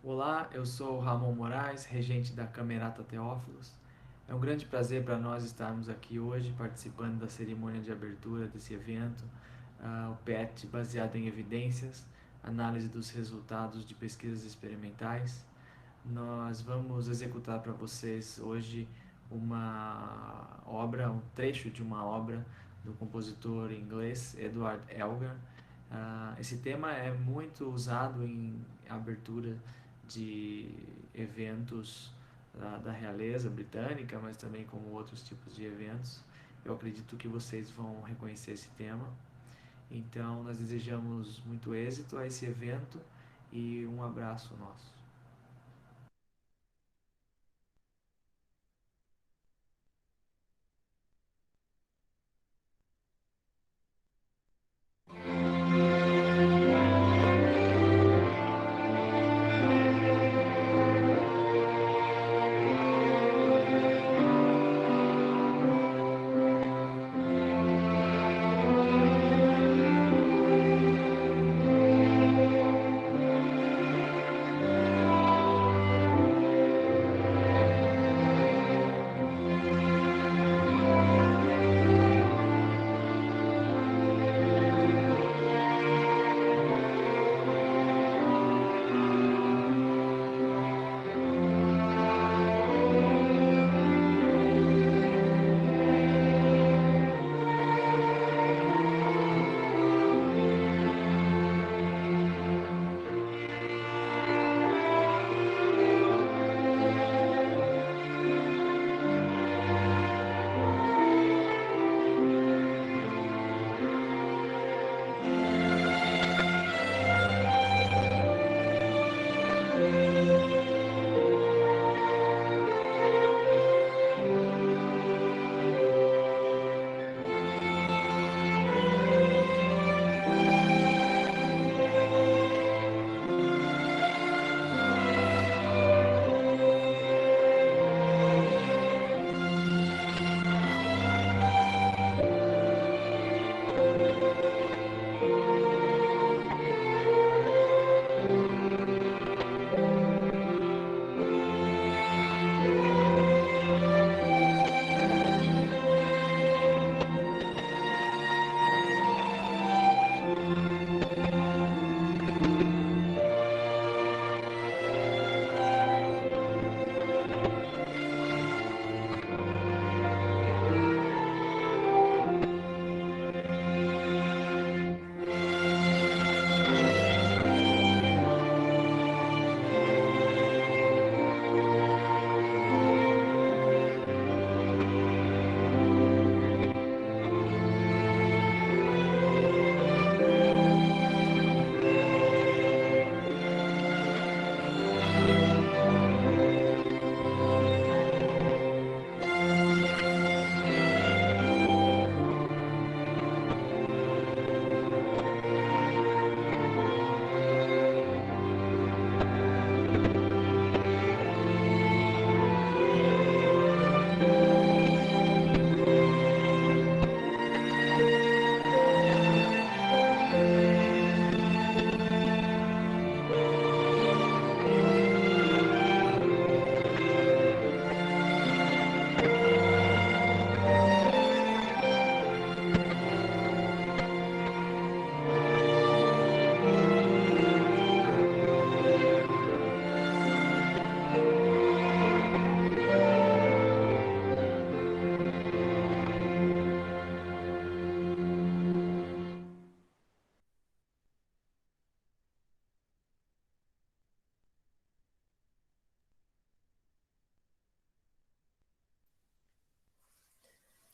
Olá, eu sou Ramon Moraes, regente da Camerata Teófilos. É um grande prazer para nós estarmos aqui hoje participando da cerimônia de abertura desse evento, o PET baseado em evidências, análise dos resultados de pesquisas experimentais. Nós vamos executar para vocês hoje uma obra, um trecho de uma obra do compositor inglês Edward Elgar. Esse tema é muito usado em abertura de eventos da realeza britânica, mas também como outros tipos de eventos. Eu acredito que vocês vão reconhecer esse tema. Então, nós desejamos muito êxito a esse evento e um abraço nosso.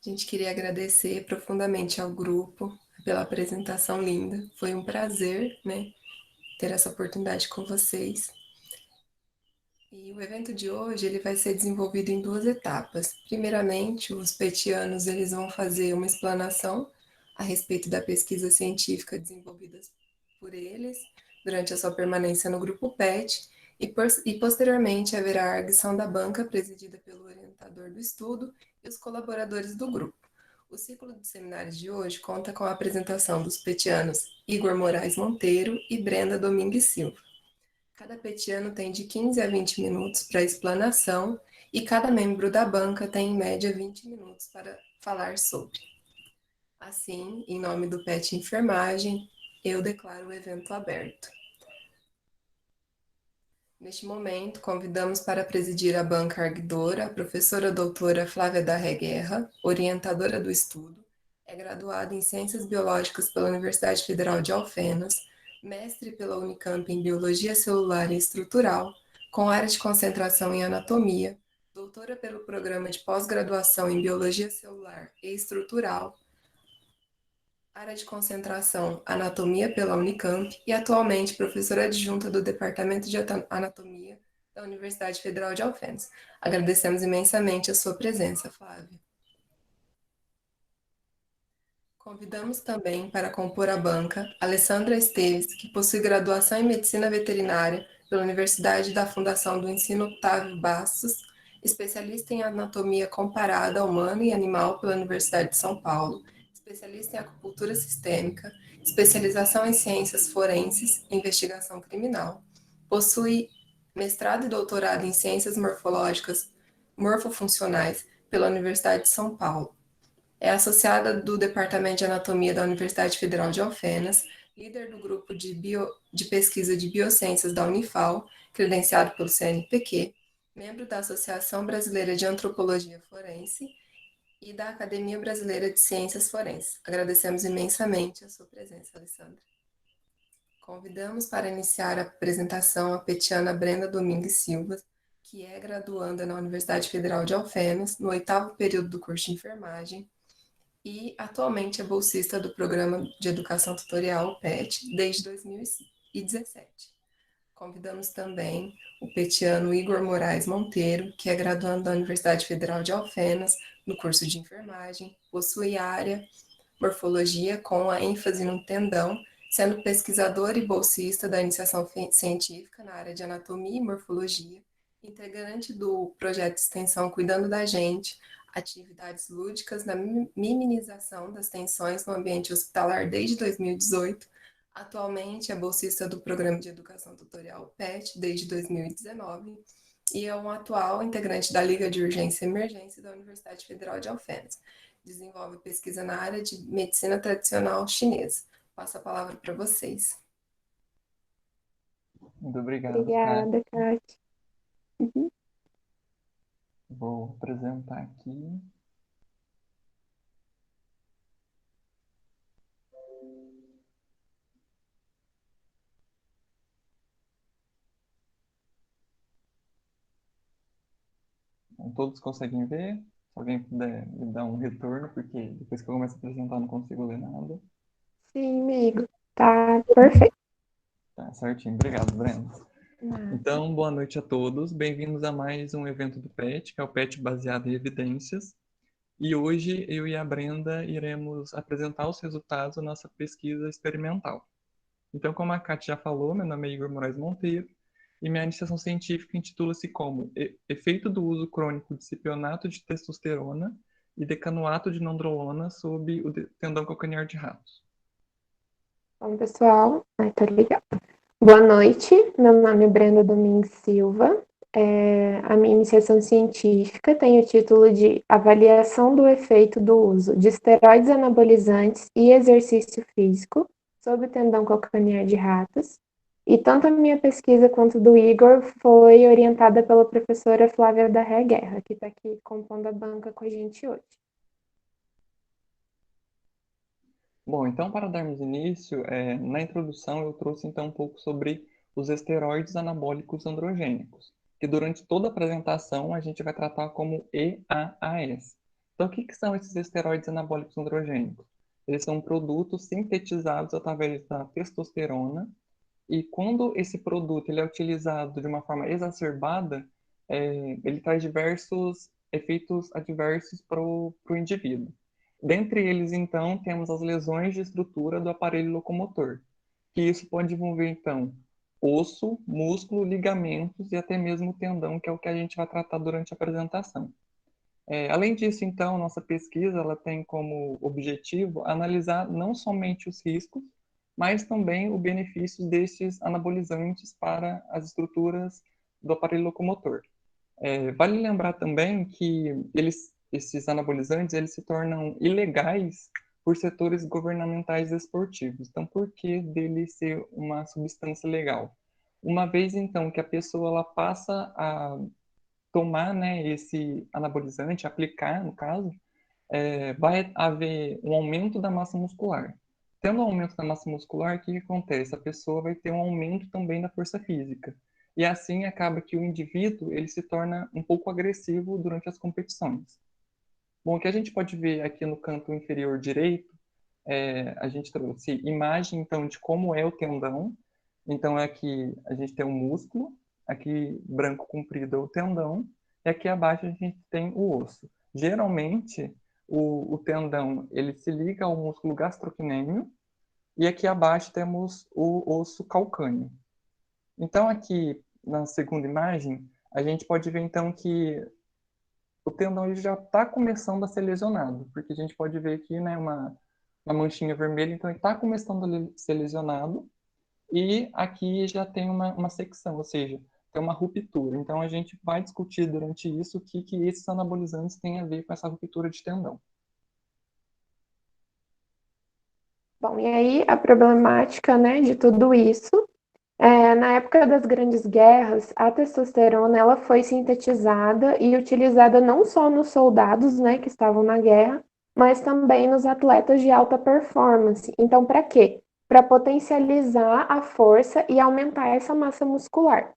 A gente queria agradecer profundamente ao grupo pela apresentação linda. Foi um prazer, né, ter essa oportunidade com vocês. E o evento de hoje ele vai ser desenvolvido em duas etapas. Primeiramente, os petianos eles vão fazer uma explanação a respeito da pesquisa científica desenvolvida por eles durante a sua permanência no grupo PET e posteriormente haverá a arguição da banca presidida pelo orientador do estudo e os colaboradores do grupo. O ciclo de seminários de hoje conta com a apresentação dos petianos Igor Moraes Monteiro e Brenda Domingues Silva. Cada petiano tem de 15 a 20 minutos para explanação e cada membro da banca tem em média 20 minutos para falar sobre. Assim, em nome do PET Enfermagem, eu declaro o evento aberto. Neste momento, convidamos para presidir a banca arguidora a professora doutora Flávia Darré Guerra, orientadora do estudo, é graduada em Ciências Biológicas pela Universidade Federal de Alfenas, mestre pela Unicamp em Biologia Celular e Estrutural, com área de concentração em Anatomia, doutora pelo Programa de Pós-Graduação em Biologia Celular e Estrutural, área de concentração Anatomia pela Unicamp e atualmente professora adjunta do Departamento de Anatomia da Universidade Federal de Alfenas. Agradecemos imensamente a sua presença, Flávia. Convidamos também para compor a banca Alessandra Esteves, que possui graduação em Medicina Veterinária pela Universidade da Fundação do Ensino Otávio Bastos, especialista em Anatomia Comparada Humana e Animal pela Universidade de São Paulo, especialista em Acupuntura Sistêmica, especialização em Ciências Forenses e Investigação Criminal. Possui mestrado e doutorado em Ciências Morfológicas Morfofuncionais pela Universidade de São Paulo. É associada do Departamento de Anatomia da Universidade Federal de Alfenas, líder do grupo de pesquisa de biociências da Unifal, credenciado pelo CNPq, membro da Associação Brasileira de Antropologia Forense e da Academia Brasileira de Ciências Forenses. Agradecemos imensamente a sua presença, Alessandra. Convidamos para iniciar a apresentação a petiana Brenda Domingues Silva, que é graduanda na Universidade Federal de Alfenas, no 8º período do curso de enfermagem, e atualmente é bolsista do Programa de Educação Tutorial PET desde 2017. Convidamos também o petiano Igor Moraes Monteiro, que é graduando da Universidade Federal de Alfenas, no curso de enfermagem, possui área morfologia com a ênfase no tendão, sendo pesquisador e bolsista da iniciação científica na área de anatomia e morfologia, integrante do projeto de extensão Cuidando da Gente, atividades lúdicas na minimização das tensões no ambiente hospitalar desde 2018. Atualmente é bolsista do Programa de Educação Tutorial PET desde 2019 e é um atual integrante da Liga de Urgência e Emergência da Universidade Federal de Alfenas. Desenvolve pesquisa na área de medicina tradicional chinesa. Passo a palavra para vocês. Muito obrigado, Obrigada, Kátia. Vou apresentar aqui. Todos conseguem ver? Se alguém puder me dar um retorno, porque depois que eu começo a apresentar não consigo ler nada. Sim, amigo. Tá perfeito. Tá certinho. Obrigado, Breno. Então, boa noite a todos. Bem-vindos a mais um evento do PET, que é o PET baseado em evidências. E hoje eu e a Brenda iremos apresentar os resultados da nossa pesquisa experimental. Então, como a Kátia já falou, meu nome é Igor Moraes Monteiro e minha iniciação científica intitula-se como Efeito do uso crônico de cipionato de testosterona e decanoato de nandrolona sob o tendão calcanear de ratos. Bom, pessoal, tô ligado. Boa noite, meu nome é Brenda Domingues Silva. A minha iniciação científica tem o título de Avaliação do efeito do uso de esteroides anabolizantes e exercício físico sobre o tendão calcanear de ratos. E tanto a minha pesquisa quanto do Igor foi orientada pela professora Flávia Darré Guerra, que está aqui compondo a banca com a gente hoje. Bom, então para darmos início, na introdução eu trouxe então um pouco sobre os esteroides anabólicos androgênicos, que durante toda a apresentação a gente vai tratar como EAAs. Então o que são esses esteroides anabólicos androgênicos? Eles são produtos sintetizados através da testosterona e quando esse produto ele é utilizado de uma forma exacerbada, ele traz diversos efeitos adversos para o indivíduo. Dentre eles, então, temos as lesões de estrutura do aparelho locomotor, que isso pode envolver, então, osso, músculo, ligamentos e até mesmo tendão, que é o que a gente vai tratar durante a apresentação. Além disso, então, nossa pesquisa ela tem como objetivo analisar não somente os riscos, mas também o benefício destes anabolizantes para as estruturas do aparelho locomotor. Vale lembrar também que esses anabolizantes eles se tornam ilegais por setores governamentais esportivos. Então, por que dele ser uma substância legal? Uma vez, então, que a pessoa ela passa a tomar, né, esse anabolizante, aplicar, no caso, vai haver um aumento da massa muscular. Tendo um aumento da massa muscular, o que acontece? A pessoa vai ter um aumento também da força física. E assim acaba que o indivíduo ele se torna um pouco agressivo durante as competições. Bom, o que a gente pode ver aqui no canto inferior direito, a gente trouxe imagem então de como é o tendão. Então aqui a gente tem o músculo, aqui branco comprido é o tendão, e aqui abaixo a gente tem o osso. Geralmente o tendão ele se liga ao músculo gastrocnêmio e aqui abaixo temos o osso calcâneo. Então aqui na segunda imagem a gente pode ver então que o tendão ele já está começando a ser lesionado, porque a gente pode ver aqui, né, uma manchinha vermelha, então ele está começando a ser lesionado, e aqui já tem uma secção, ou seja, tem uma ruptura. Então a gente vai discutir durante isso o que esses anabolizantes têm a ver com essa ruptura de tendão. Bom, e aí a problemática, né, de tudo isso, na época das grandes guerras, a testosterona ela foi sintetizada e utilizada não só nos soldados, né, que estavam na guerra, mas também nos atletas de alta performance. Então, para quê? Para potencializar a força e aumentar essa massa muscular.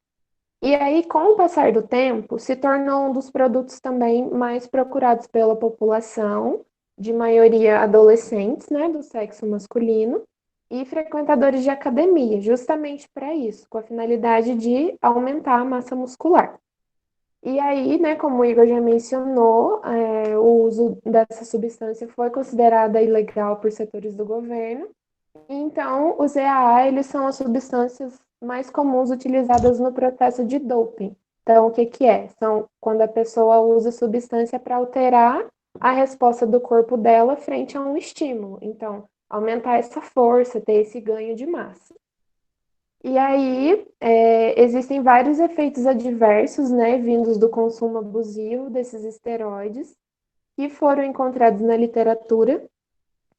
E aí, com o passar do tempo, se tornou um dos produtos também mais procurados pela população, de maioria adolescentes, né, do sexo masculino, e frequentadores de academia, justamente para isso, com a finalidade de aumentar a massa muscular. E aí, né, como o Igor já mencionou, o uso dessa substância foi considerada ilegal por setores do governo. Então, os EAA, eles são as substâncias mais comuns utilizadas no processo de doping. Então, o que que é? São quando a pessoa usa substância para alterar a resposta do corpo dela frente a um estímulo. Então, aumentar essa força, ter esse ganho de massa. E aí, existem vários efeitos adversos, né, vindos do consumo abusivo desses esteroides, que foram encontrados na literatura,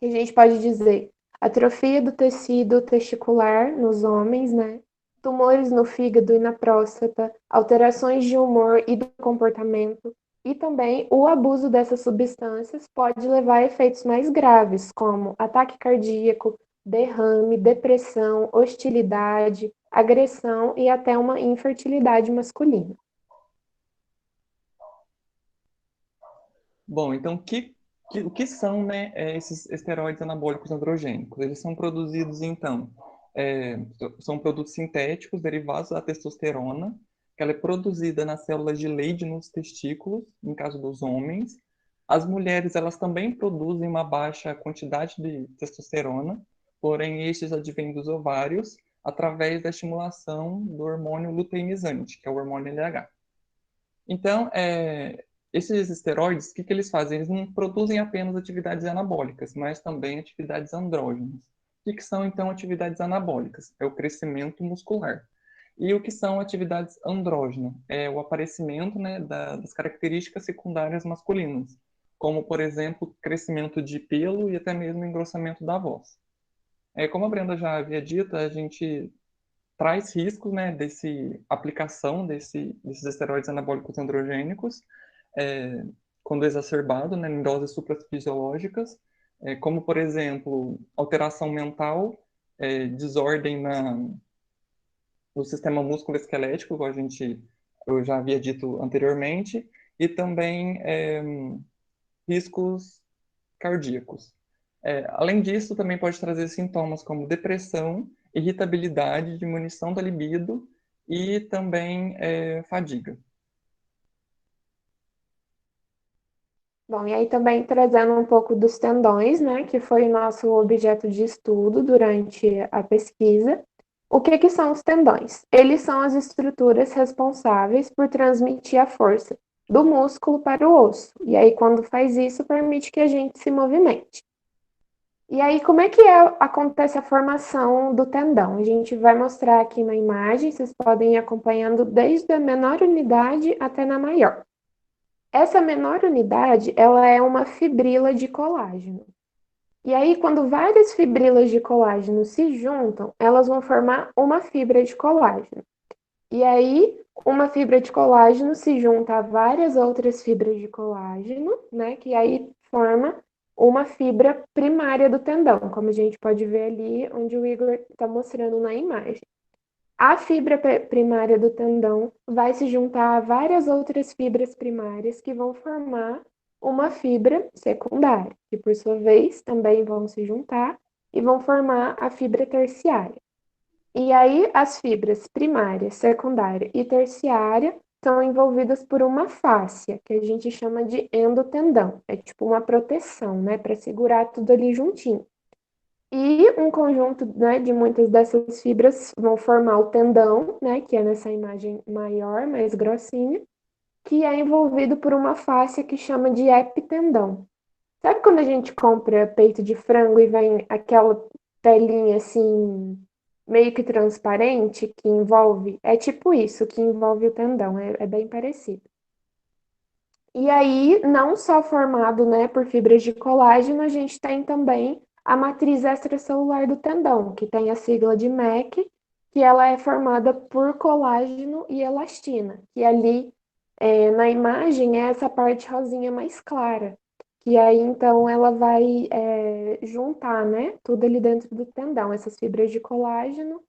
que a gente pode dizer atrofia do tecido testicular nos homens, né, tumores no fígado e na próstata, alterações de humor e do comportamento, e também o abuso dessas substâncias pode levar a efeitos mais graves, como ataque cardíaco, derrame, depressão, hostilidade, agressão e até uma infertilidade masculina. Bom, então o que são, né, esses esteroides anabólicos androgênicos? Eles são produzidos, então, são produtos sintéticos derivados da testosterona, que ela é produzida nas células de Leydig nos testículos, no caso dos homens. As mulheres, elas também produzem uma baixa quantidade de testosterona, porém estes advêm dos ovários através da estimulação do hormônio luteinizante, que é o hormônio LH. Então, esses esteroides, o que eles fazem? Eles não produzem apenas atividades anabólicas, mas também atividades andrógenas. O que são, então, atividades anabólicas? É o crescimento muscular. E o que são atividades andrógenas? É o aparecimento, né, das características secundárias masculinas, como, por exemplo, crescimento de pelo e até mesmo engrossamento da voz. Como a Brenda já havia dito, a gente traz riscos, né, aplicação desses esteroides anabólicos androgênicos, quando exacerbado, né, em doses suprafisiológicas, como, por exemplo, alteração mental, desordem no sistema músculo-esquelético, como eu já havia dito anteriormente, e também riscos cardíacos. Além disso, também pode trazer sintomas como depressão, irritabilidade, diminuição da libido e também fadiga. Bom, e aí também trazendo um pouco dos tendões, né, que foi o nosso objeto de estudo durante a pesquisa. O que que são os tendões? Eles são as estruturas responsáveis por transmitir a força do músculo para o osso. E aí, quando faz isso, permite que a gente se movimente. E aí, como é que acontece a formação do tendão? A gente vai mostrar aqui na imagem, vocês podem ir acompanhando desde a menor unidade até na maior. Essa menor unidade, ela é uma fibrila de colágeno. E aí, quando várias fibrilas de colágeno se juntam, elas vão formar uma fibra de colágeno. E aí, uma fibra de colágeno se junta a várias outras fibras de colágeno, né? Que aí forma uma fibra primária do tendão, como a gente pode ver ali onde o Igor está mostrando na imagem. A fibra primária do tendão vai se juntar a várias outras fibras primárias que vão formar uma fibra secundária, que por sua vez também vão se juntar e vão formar a fibra terciária. E aí as fibras primária, secundária e terciária são envolvidas por uma fáscia, que a gente chama de endotendão. É tipo uma proteção, né, para segurar tudo ali juntinho. E um conjunto, né, de muitas dessas fibras vão formar o tendão, né, que é nessa imagem maior, mais grossinha, que é envolvido por uma fáscia que chama de epitendão. Sabe quando a gente compra peito de frango e vem aquela pelinha assim, meio que transparente, que envolve? É tipo isso, que envolve o tendão, é bem parecido. E aí, não só formado, né, por fibras de colágeno, a gente tem também a matriz extracelular do tendão, que tem a sigla de MEC, que ela é formada por colágeno e elastina, que ali na imagem é essa parte rosinha mais clara, que aí então ela vai juntar, né, tudo ali dentro do tendão, essas fibras de colágeno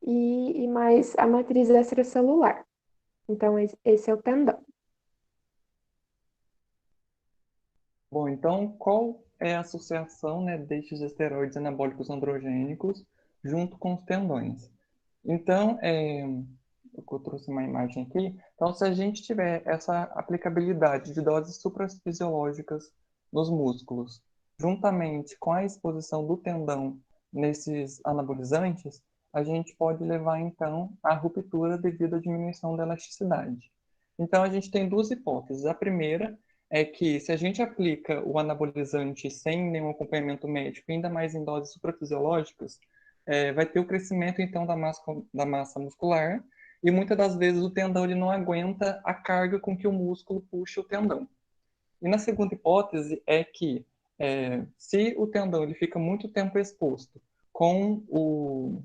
e mais a matriz extracelular. Então, esse é o tendão. Bom, então qual é a associação, né, destes esteroides anabólicos androgênicos junto com os tendões? Então, eu trouxe uma imagem aqui. Então, se a gente tiver essa aplicabilidade de doses suprafisiológicas nos músculos, juntamente com a exposição do tendão nesses anabolizantes, a gente pode levar, então, à ruptura devido à diminuição da elasticidade. Então, a gente tem duas hipóteses. A primeira é que, se a gente aplica o anabolizante sem nenhum acompanhamento médico, ainda mais em doses suprafisiológicas, vai ter o crescimento, então, da massa muscular, e muitas das vezes o tendão ele não aguenta a carga com que o músculo puxa o tendão. E na segunda hipótese é que, se o tendão ele fica muito tempo exposto com o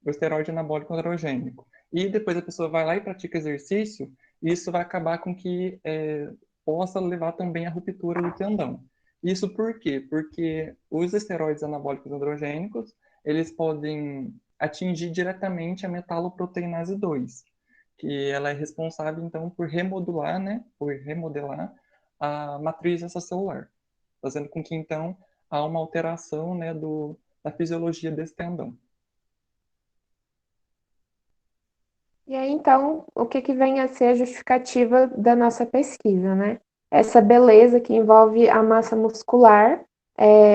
esteroide anabólico androgênico, e depois a pessoa vai lá e pratica exercício, isso vai acabar com que possa levar também à ruptura do tendão. Isso por quê? Porque os esteroides anabólicos androgênicos, eles podem atingir diretamente a metaloproteinase 2, que ela é responsável, então, por remodular, né, por remodelar a matriz extracelular, fazendo com que, então, há uma alteração, né, da fisiologia desse tendão. E aí, então, o que que vem a ser a justificativa da nossa pesquisa, né? Essa beleza que envolve a massa muscular,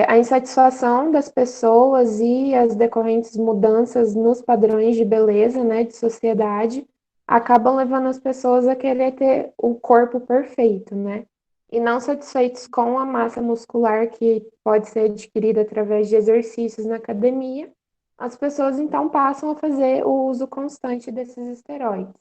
a insatisfação das pessoas e as decorrentes mudanças nos padrões de beleza, né, de sociedade, acabam levando as pessoas a querer ter o corpo perfeito, né? E não satisfeitos com a massa muscular que pode ser adquirida através de exercícios na academia, as pessoas então passam a fazer o uso constante desses esteroides.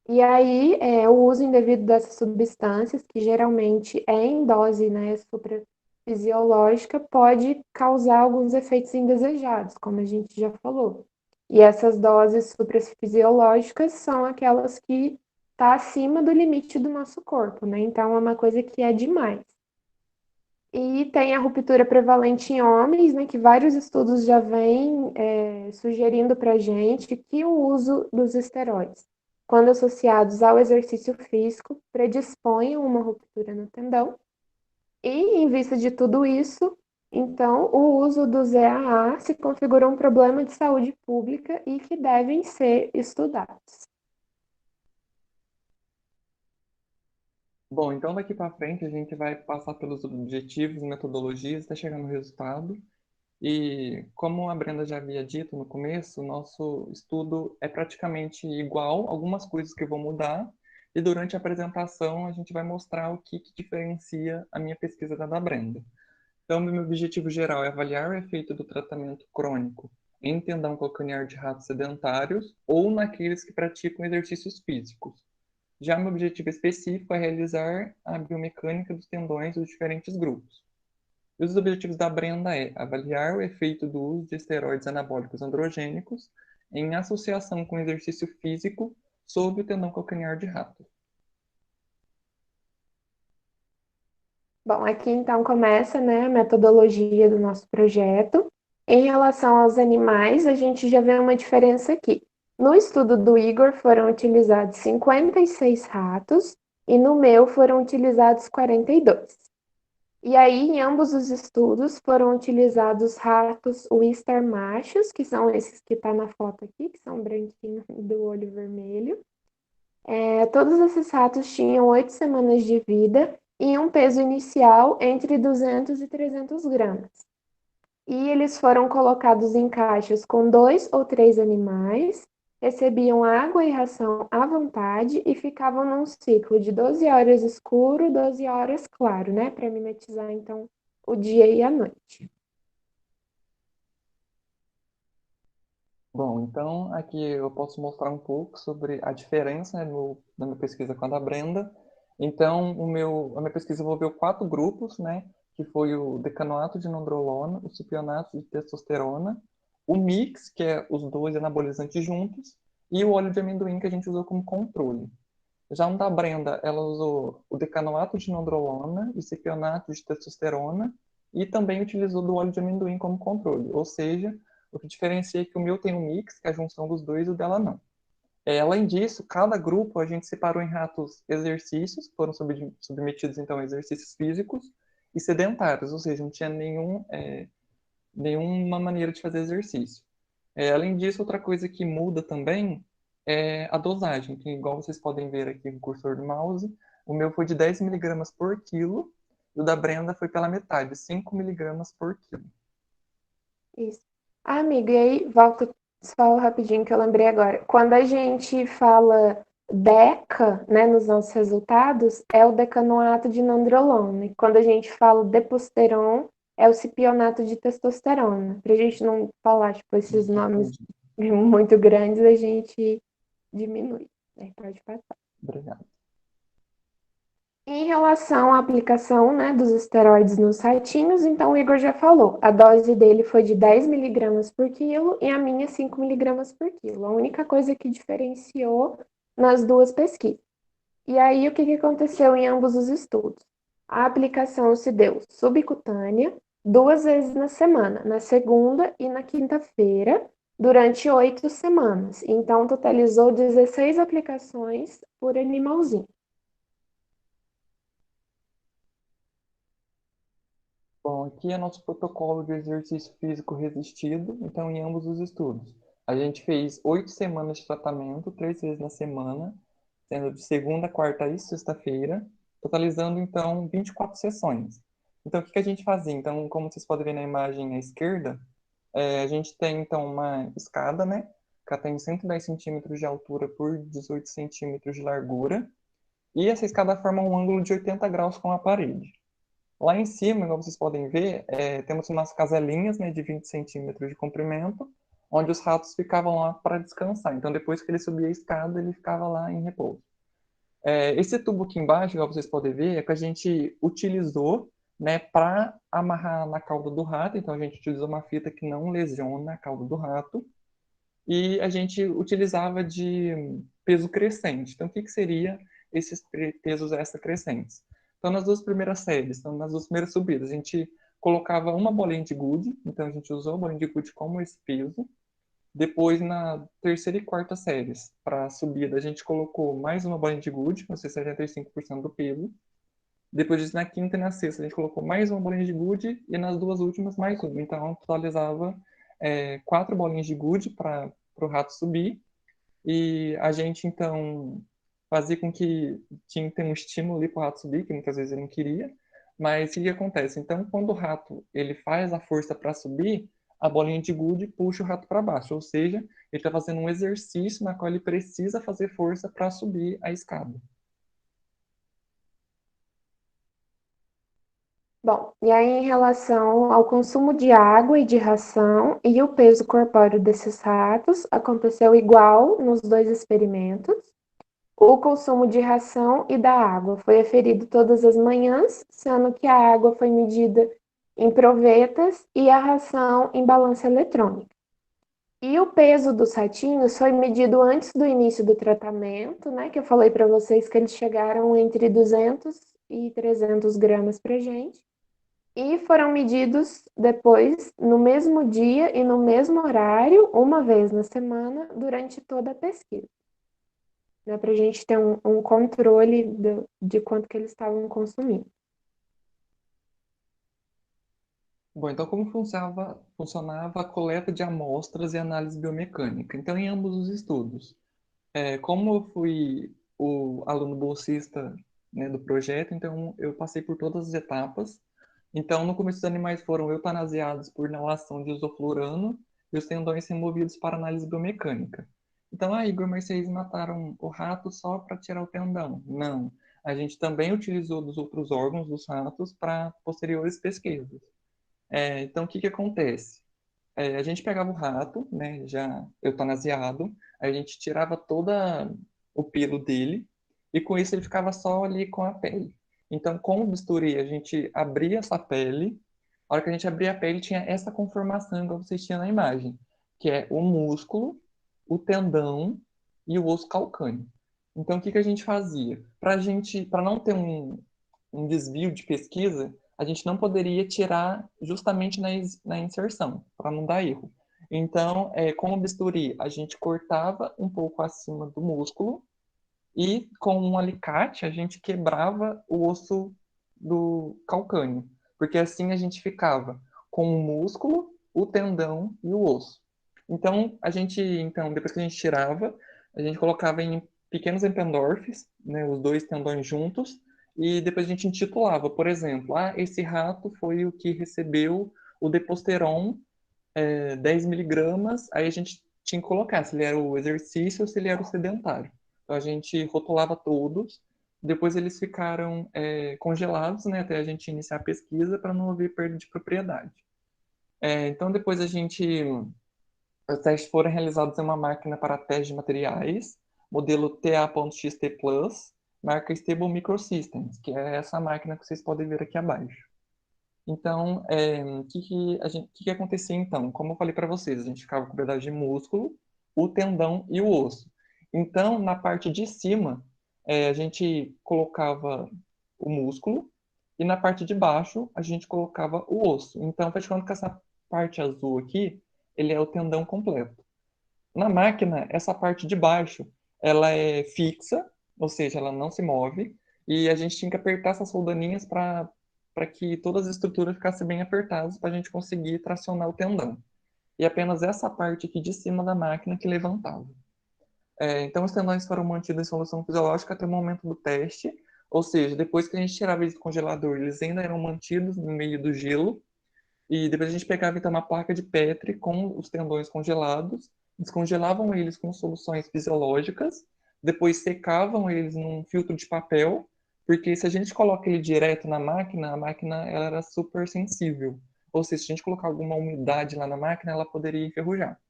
E aí, o uso indevido dessas substâncias, que geralmente é em dose, né, suprafisiológica, pode causar alguns efeitos indesejados, como a gente já falou. E essas doses suprafisiológicas são aquelas que tá acima do limite do nosso corpo, né? Então é uma coisa que é demais. E tem a ruptura prevalente em homens, né, que vários estudos já vêm sugerindo para a gente que o uso dos esteroides, quando associados ao exercício físico, predispõe a uma ruptura no tendão. E, em vista de tudo isso, então, o uso do ZAA se configura um problema de saúde pública e que devem ser estudados. Bom, então daqui para frente a gente vai passar pelos objetivos, metodologias, até chegar no resultado. E como a Brenda já havia dito no começo, o nosso estudo é praticamente igual, algumas coisas que vão mudar, e durante a apresentação a gente vai mostrar o que diferencia a minha pesquisa da Brenda. Então, meu objetivo geral é avaliar o efeito do tratamento crônico em tendão calcanear de ratos sedentários ou naqueles que praticam exercícios físicos. Já meu objetivo específico é realizar a biomecânica dos tendões dos diferentes grupos. E os objetivos da Brenda é avaliar o efeito do uso de esteroides anabólicos androgênicos em associação com exercício físico sobre o tendão calcanear de rato. Bom, aqui então começa, né, a metodologia do nosso projeto. Em relação aos animais, a gente já vê uma diferença aqui. No estudo do Igor foram utilizados 56 ratos e no meu foram utilizados 42. E aí, em ambos os estudos, foram utilizados ratos Wistar machos, que são esses que tá na foto aqui, que são branquinhos do olho vermelho. Todos esses ratos tinham 8 semanas de vida e um peso inicial entre 200 e 300 gramas. E eles foram colocados em caixas com 2 ou 3 animais, recebiam água e ração à vontade e ficavam num ciclo de 12 horas escuro, 12 horas claro, né? Para mimetizar, então, o dia e a noite. Bom, então aqui eu posso mostrar um pouco sobre a diferença, né, da minha pesquisa com a da Brenda. Então, a minha pesquisa envolveu 4 grupos, né, que foi o decanoato de nandrolona, o cipionato de testosterona, o mix, que é os dois anabolizantes juntos, e o óleo de amendoim que a gente usou como controle. Já no da Brenda, ela usou o decanoato de nandrolona, o cipionato de testosterona, e também utilizou do óleo de amendoim como controle, ou seja, o que diferencia é que o meu tem um mix, que é a junção dos dois, e o dela não. Além disso, cada grupo a gente separou em ratos exercícios, foram submetidos então a exercícios físicos, e sedentários, ou seja, não tinha nenhuma maneira de fazer exercício. Além disso, outra coisa que muda também é a dosagem, que igual vocês podem ver aqui no cursor do mouse, o meu foi de 10 miligramas por quilo, e o da Brenda foi pela metade, 5 miligramas por quilo. Isso. Ah, amiga, e aí, volta só rapidinho que eu lembrei agora. Quando a gente fala DECA, né, nos nossos resultados, é o decanoato de nandrolona. E quando a gente fala deposteron, é o cipionato de testosterona. Pra gente não falar, tipo, esses nomes Entendi. muito grandes, a gente diminui. Aí pode passar. Obrigado. Em relação à aplicação, né, dos esteroides nos ratinhos, então o Igor já falou, a dose dele foi de 10 miligramas por quilo e a minha 5 miligramas por quilo. A única coisa que diferenciou nas duas pesquisas. E aí, o que aconteceu em ambos os estudos? A aplicação se deu subcutânea 2 vezes na semana, na segunda e na quinta-feira, durante 8 semanas. Então, totalizou 16 aplicações por animalzinho. Bom, aqui é nosso protocolo de exercício físico resistido, então em ambos os estudos. A gente fez 8 semanas de tratamento, 3 vezes na semana, sendo de segunda, quarta e sexta-feira, totalizando então 24 sessões. Então o que a gente fazia? Então, como vocês podem ver na imagem à esquerda, a gente tem então uma escada, né? Que ela tem 110 centímetros de altura por 18 centímetros de largura, e essa escada forma um ângulo de 80 graus com a parede. Lá em cima, como vocês podem ver, temos umas caselinhas, né, de 20 centímetros de comprimento, onde os ratos ficavam lá para descansar. Então, depois que ele subia a escada, ele ficava lá em repouso. Esse tubo aqui embaixo, como vocês podem ver, é que a gente utilizou, né, para amarrar na cauda do rato. Então, a gente utilizou uma fita que não lesiona a cauda do rato. E a gente utilizava de peso crescente. Então, o que seria esses pesos extra crescentes? Então, nas duas primeiras séries, então, nas duas primeiras subidas, a gente colocava uma bolinha de gude, então a gente usou a bolinha de gude como esse peso. Depois, na terceira e quarta séries, para a subida, a gente colocou mais uma bolinha de gude, ou seja, 75% do peso. Depois disso, na quinta e na sexta, a gente colocou mais uma bolinha de gude e nas duas últimas, mais uma. Então, totalizava 4 bolinhas de gude para o rato subir. E a gente, então, fazia com que tinha que ter um estímulo ali para o rato subir, que muitas vezes ele não queria. Mas o que acontece? Então, quando o rato ele faz a força para subir, a bolinha de gude puxa o rato para baixo. Ou seja, ele está fazendo um exercício na qual ele precisa fazer força para subir a escada. Bom, e aí em relação ao consumo de água e de ração e o peso corpóreo desses ratos, aconteceu igual nos dois experimentos. O consumo de ração e da água foi aferido todas as manhãs, sendo que a água foi medida em provetas e a ração em balança eletrônica. E o peso dos ratinhos foi medido antes do início do tratamento, né? Que eu falei para vocês que eles chegaram entre 200 e 300 gramas para gente. E foram medidos depois, no mesmo dia e no mesmo horário, uma vez na semana, durante toda a pesquisa. Né, para a gente ter um controle de quanto que eles estavam consumindo. Bom, então como funcionava a coleta de amostras e análise biomecânica? Então, em ambos os estudos, como eu fui o aluno bolsista, né, do projeto, então eu passei por todas as etapas. Então, no começo, os animais foram eutanasiados por inalação de isoflurano e os tendões removidos para análise biomecânica. Então, Igor, mas vocês mataram o rato só para tirar o tendão? Não. A gente também utilizou dos outros órgãos dos ratos para posteriores pesquisas. Então, o que que acontece? A gente pegava o rato, né, já eutanasiado, a gente tirava toda o pelo dele e com isso ele ficava só ali com a pele. Então, com o bisturi, a gente abria essa pele. A hora que a gente abria a pele, tinha essa conformação, igual vocês tinham na imagem, que é o músculo, o tendão e o osso calcâneo. Então, o que que a gente fazia? Para não ter um desvio de pesquisa, a gente não poderia tirar justamente na inserção, para não dar erro. Então, com o bisturi, a gente cortava um pouco acima do músculo e com um alicate a gente quebrava o osso do calcâneo, porque assim a gente ficava com o músculo, o tendão e o osso. Então, depois que a gente tirava, a gente colocava em pequenos Eppendorfs, né, os dois tendões juntos, e depois a gente intitulava, por exemplo, esse rato foi o que recebeu o Deposteron 10 miligramas, aí a gente tinha que colocar se ele era o exercício ou se ele era o sedentário. Então a gente rotulava todos, depois eles ficaram congelados, né, até a gente iniciar a pesquisa para não haver perda de propriedade. Então depois os testes foram realizados em uma máquina para teste de materiais, modelo TA.XT Plus, marca Stable Microsystems, que é essa máquina que vocês podem ver aqui abaixo. Então, o que acontecia então? Como eu falei para vocês, a gente ficava com o pedaço de músculo, o tendão e o osso. Então, na parte de cima, a gente colocava o músculo e na parte de baixo a gente colocava o osso. Então, praticando com essa parte azul aqui, ele é o tendão completo. Na máquina, essa parte de baixo, ela é fixa, ou seja, ela não se move, e a gente tinha que apertar essas soldaninhas para que todas as estruturas ficassem bem apertadas para a gente conseguir tracionar o tendão. E apenas essa parte aqui de cima da máquina que levantava. Então, os tendões foram mantidos em solução fisiológica até o momento do teste, ou seja, depois que a gente tirava eles do congelador, eles ainda eram mantidos no meio do gelo, e depois a gente pegava então uma placa de Petri com os tendões congelados, descongelavam eles com soluções fisiológicas, depois secavam eles num filtro de papel, porque se a gente coloca ele direto na máquina, a máquina ela era super sensível. Ou seja, se a gente colocar alguma umidade lá na máquina, ela poderia enferrujar.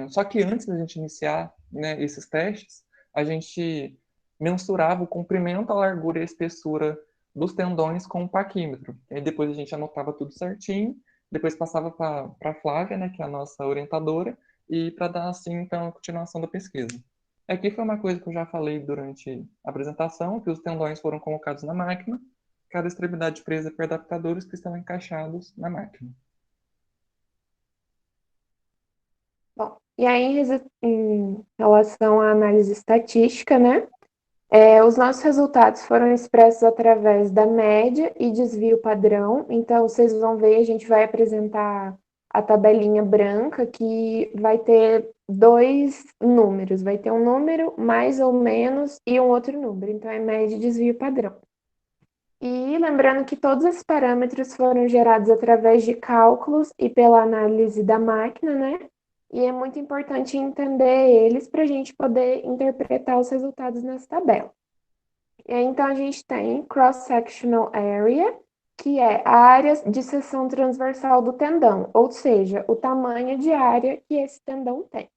Só que antes da gente iniciar, né, esses testes, a gente mensurava o comprimento, a largura e a espessura dos tendões com um paquímetro. E depois a gente anotava tudo certinho, depois passava para a Flávia, né, que é a nossa orientadora, e para dar assim então a continuação da pesquisa. Aqui foi uma coisa que eu já falei durante a apresentação, que os tendões foram colocados na máquina, cada extremidade presa por adaptadores que estão encaixados na máquina. Bom, e aí em relação à análise estatística, né? Os nossos resultados foram expressos através da média e desvio padrão. Então, vocês vão ver, a gente vai apresentar a tabelinha branca que vai ter dois números. Vai ter um número mais ou menos e um outro número. Então, é média e desvio padrão. E lembrando que todos esses parâmetros foram gerados através de cálculos e pela análise da máquina, né? E é muito importante entender eles para a gente poder interpretar os resultados nessa tabela. E aí, então, a gente tem cross-sectional area, que é a área de seção transversal do tendão, ou seja, o tamanho de área que esse tendão tem.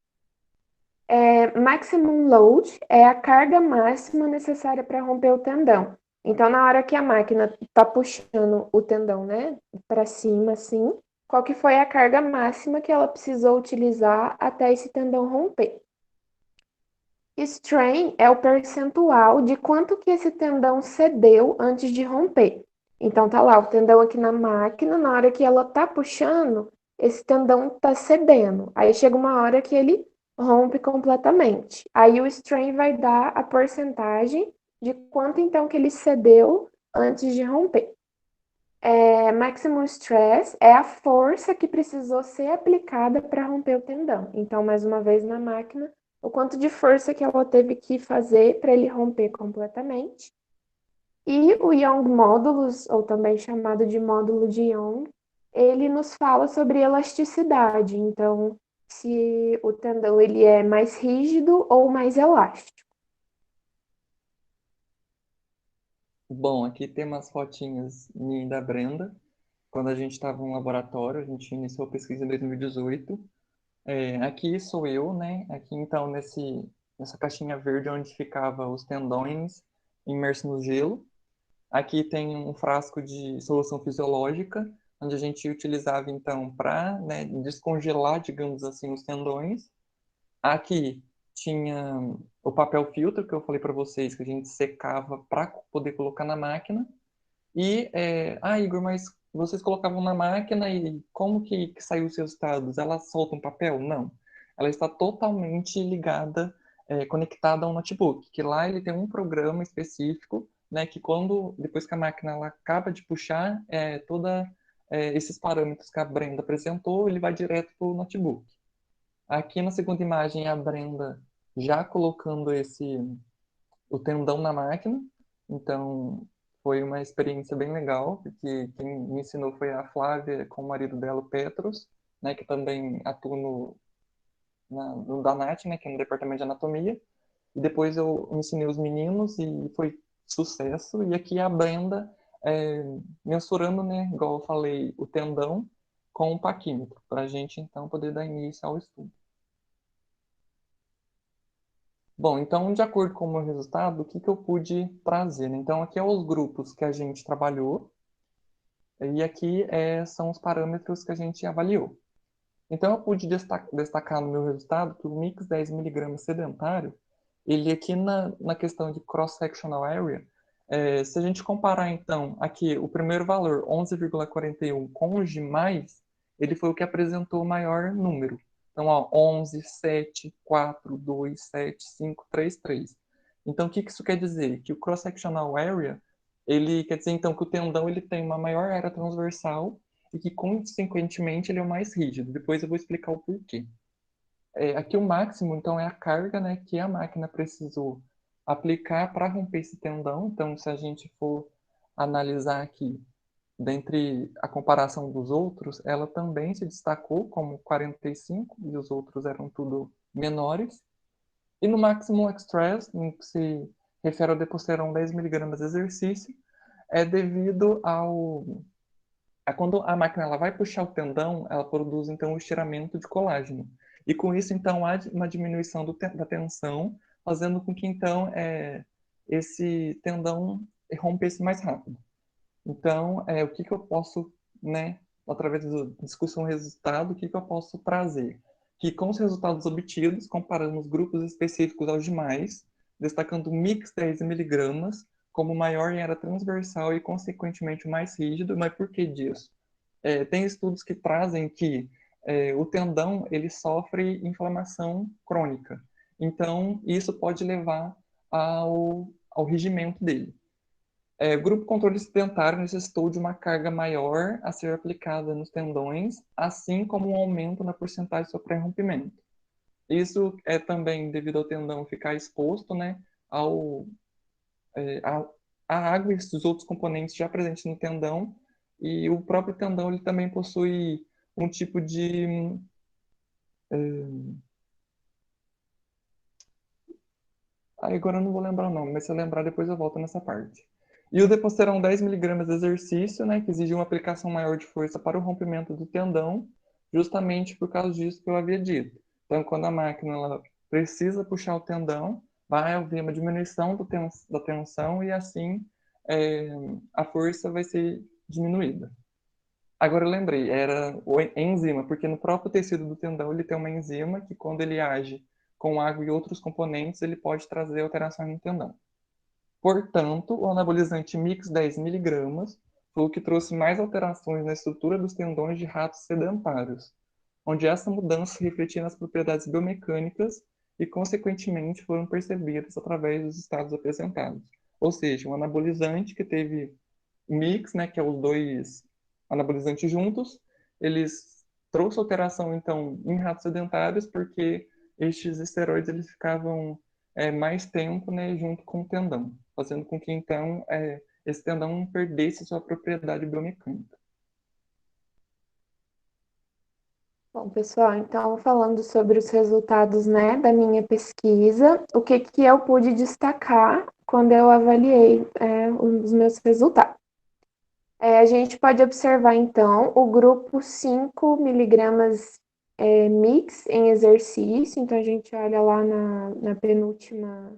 Maximum load é a carga máxima necessária para romper o tendão. Então, na hora que a máquina está puxando o tendão, né, para cima, assim, qual que foi a carga máxima que ela precisou utilizar até esse tendão romper? Strain é o percentual de quanto que esse tendão cedeu antes de romper. Então, tá lá o tendão aqui na máquina, na hora que ela tá puxando, esse tendão tá cedendo. Aí chega uma hora que ele rompe completamente. Aí o strain vai dar a porcentagem de quanto então que ele cedeu antes de romper. Maximum stress é a força que precisou ser aplicada para romper o tendão. Então, mais uma vez na máquina, o quanto de força que ela teve que fazer para ele romper completamente. E o Young Modulus, ou também chamado de módulo de Young, ele nos fala sobre elasticidade. Então, se o tendão ele é mais rígido ou mais elástico. Bom, aqui tem umas fotinhas minha e da Brenda. Quando a gente estava no laboratório, a gente iniciou a pesquisa em 2018. Aqui sou eu, né? Aqui então nessa caixinha verde onde ficava os tendões imersos no gelo. Aqui tem um frasco de solução fisiológica, onde a gente utilizava então para, né, descongelar, digamos assim, os tendões. Aqui tinha o papel filtro que eu falei para vocês que a gente secava para poder colocar na máquina. Igor, mas vocês colocavam na máquina e como que saiu os resultados? Ela solta um papel? Não. Ela está totalmente ligada, conectada ao notebook, que lá ele tem um programa específico, né, que depois que a máquina ela acaba de puxar, esses parâmetros que a Brenda apresentou, ele vai direto para o notebook. Aqui na segunda imagem, a Brenda já colocando o tendão na máquina. Então, foi uma experiência bem legal, porque quem me ensinou foi a Flávia com o marido dela, o Petros, né, que também atua no DANAT, né, que é no departamento de anatomia. E depois eu ensinei os meninos e foi sucesso. E aqui a Brenda mensurando, né, igual eu falei, o tendão com o paquímetro, para a gente então poder dar início ao estudo. Bom, então, de acordo com o meu resultado, o que eu pude trazer, né? Então, aqui é os grupos que a gente trabalhou e aqui são os parâmetros que a gente avaliou. Então, eu pude destacar no meu resultado que o mix 10 mg sedentário, ele aqui na questão de cross-sectional area, se a gente comparar, então, aqui o primeiro valor, 11,41, com os demais, ele foi o que apresentou o maior número. Então, ó, 11, 7, 4, 2, 7, 5, 3, 3. Então, o que isso quer dizer? Que o cross-sectional area, ele quer dizer, então, que o tendão ele tem uma maior área transversal e que, consequentemente, ele é o mais rígido. Depois eu vou explicar o porquê. Aqui o máximo, então, é a carga, né, que a máquina precisou aplicar para romper esse tendão. Então, se a gente for analisar aqui, dentre a comparação dos outros, ela também se destacou como 45 e os outros eram tudo menores. E no maximum stress, no que se refere ao deposteron 10 mg de exercício, é devido quando a máquina ela vai puxar o tendão, ela produz então o estiramento de colágeno. E com isso, então, há uma diminuição da tensão, fazendo com que, então, esse tendão rompesse mais rápido. Então, o que eu posso, né, através da discussão resultado, o que eu posso trazer? Que com os resultados obtidos, comparamos grupos específicos aos demais, destacando o mix 10 miligramas como maior em área transversal e, consequentemente, mais rígido. Mas por que disso? Tem estudos que trazem que o tendão ele sofre inflamação crônica. Então, isso pode levar ao rigimento dele. O grupo controle sedentário necessitou de uma carga maior a ser aplicada nos tendões, assim como um aumento na porcentagem de seu pré-rompimento. Isso é também devido ao tendão ficar exposto, né, à água e os outros componentes já presentes no tendão, e o próprio tendão ele também possui um tipo de agora eu não vou lembrar o nome, mas se eu lembrar depois eu volto nessa parte. E o Deposteron 10 mg de exercício, né, que exige uma aplicação maior de força para o rompimento do tendão, justamente por causa disso que eu havia dito. Então, quando a máquina ela precisa puxar o tendão, vai haver uma diminuição da tensão e assim a força vai ser diminuída. Agora eu lembrei, era a enzima, porque no próprio tecido do tendão ele tem uma enzima que quando ele age com água e outros componentes, ele pode trazer alteração no tendão. Portanto, o anabolizante mix 10 mg foi o que trouxe mais alterações na estrutura dos tendões de ratos sedentários, onde essa mudança refletia nas propriedades biomecânicas e, consequentemente, foram percebidas através dos estados apresentados. Ou seja, um anabolizante que teve mix, né, que é os dois anabolizantes juntos, eles trouxe alteração, então, em ratos sedentários, porque estes esteroides eles ficavam mais tempo, né, junto com o tendão, fazendo com que, então, esse tendão perdesse sua propriedade biomecânica. Bom, pessoal, então falando sobre os resultados, né, da minha pesquisa, o que eu pude destacar quando eu avaliei os meus resultados. A gente pode observar, então, o grupo 5 miligramas mix em exercício, então a gente olha lá na penúltima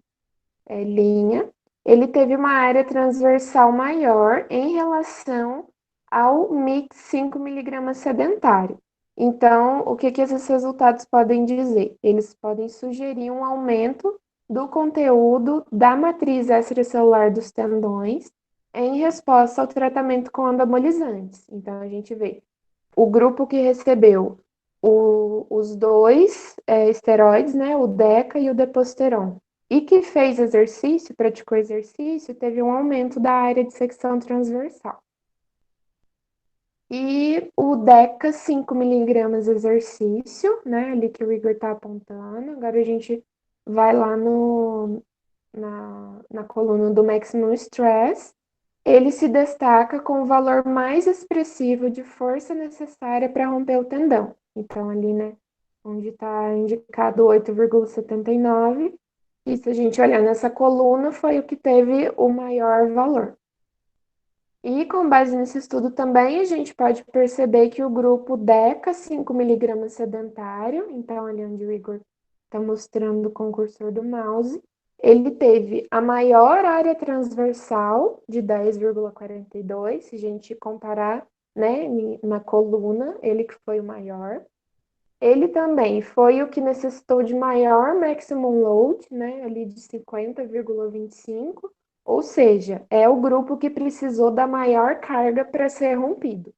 linha, ele teve uma área transversal maior em relação ao mix 5 miligramas sedentário. Então, o que esses resultados podem dizer? Eles podem sugerir um aumento do conteúdo da matriz extracelular dos tendões em resposta ao tratamento com anabolizantes. Então, a gente vê o grupo que recebeu os dois esteroides, né, o DECA e o Deposteron, e que fez exercício, praticou exercício, teve um aumento da área de secção transversal. E o DECA, 5 miligramas exercício, né, ali que o Igor está apontando. Agora a gente vai lá na coluna do Maximum Stress. Ele se destaca com o valor mais expressivo de força necessária para romper o tendão. Então, ali, né, onde está indicado 8,79, e se a gente olhar nessa coluna, foi o que teve o maior valor. E com base nesse estudo também, a gente pode perceber que o grupo DECA, 5 miligramas sedentário, então ali onde o Igor está mostrando com o cursor do mouse, ele teve a maior área transversal de 10,42, se a gente comparar, né, na coluna, ele que foi o maior. Ele também foi o que necessitou de maior maximum load, né, ali de 50,25, ou seja, é o grupo que precisou da maior carga para ser rompido.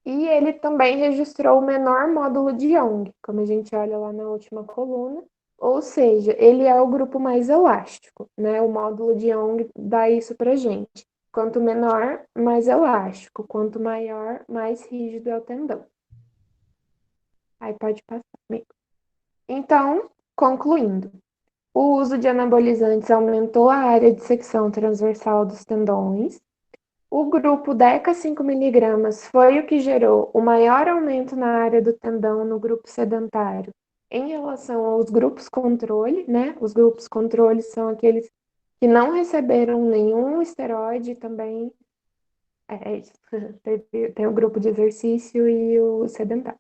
E ele também registrou o menor módulo de Young, como a gente olha lá na última coluna, ou seja, ele é o grupo mais elástico, né? O módulo de Young dá isso para gente. Quanto menor, mais elástico, quanto maior, mais rígido é o tendão. Aí pode passar, amigo. Então, concluindo, o uso de anabolizantes aumentou a área de secção transversal dos tendões. O grupo DECA 5 miligramas foi o que gerou o maior aumento na área do tendão no grupo sedentário em relação aos grupos controle, né? Os grupos controle são aqueles que não receberam nenhum esteroide também. É isso. Tem o grupo de exercício e o sedentário.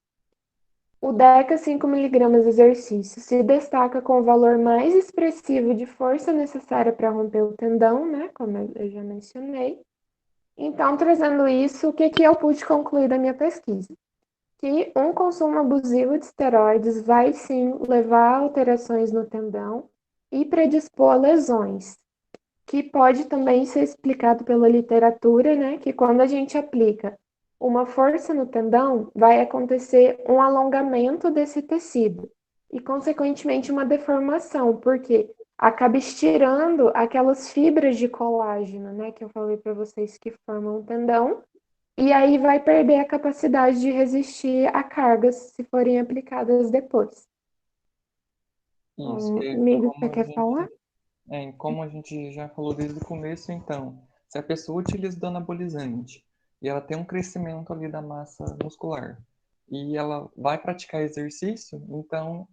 O DECA 5 miligramas de exercício se destaca com o valor mais expressivo de força necessária para romper o tendão, né? Como eu já mencionei. Então, trazendo isso, o que eu pude concluir da minha pesquisa? Que um consumo abusivo de esteroides vai sim levar a alterações no tendão e predispor a lesões, que pode também ser explicado pela literatura, né? Que quando a gente aplica uma força no tendão, vai acontecer um alongamento desse tecido e, consequentemente, uma deformação, porque acaba estirando aquelas fibras de colágeno, né, que eu falei para vocês que formam o tendão, e aí vai perder a capacidade de resistir a cargas se forem aplicadas depois. Isso, Amigo, você quer falar? Como a gente já falou desde o começo, então, se a pessoa utiliza o anabolizante e ela tem um crescimento ali da massa muscular e ela vai praticar exercício, então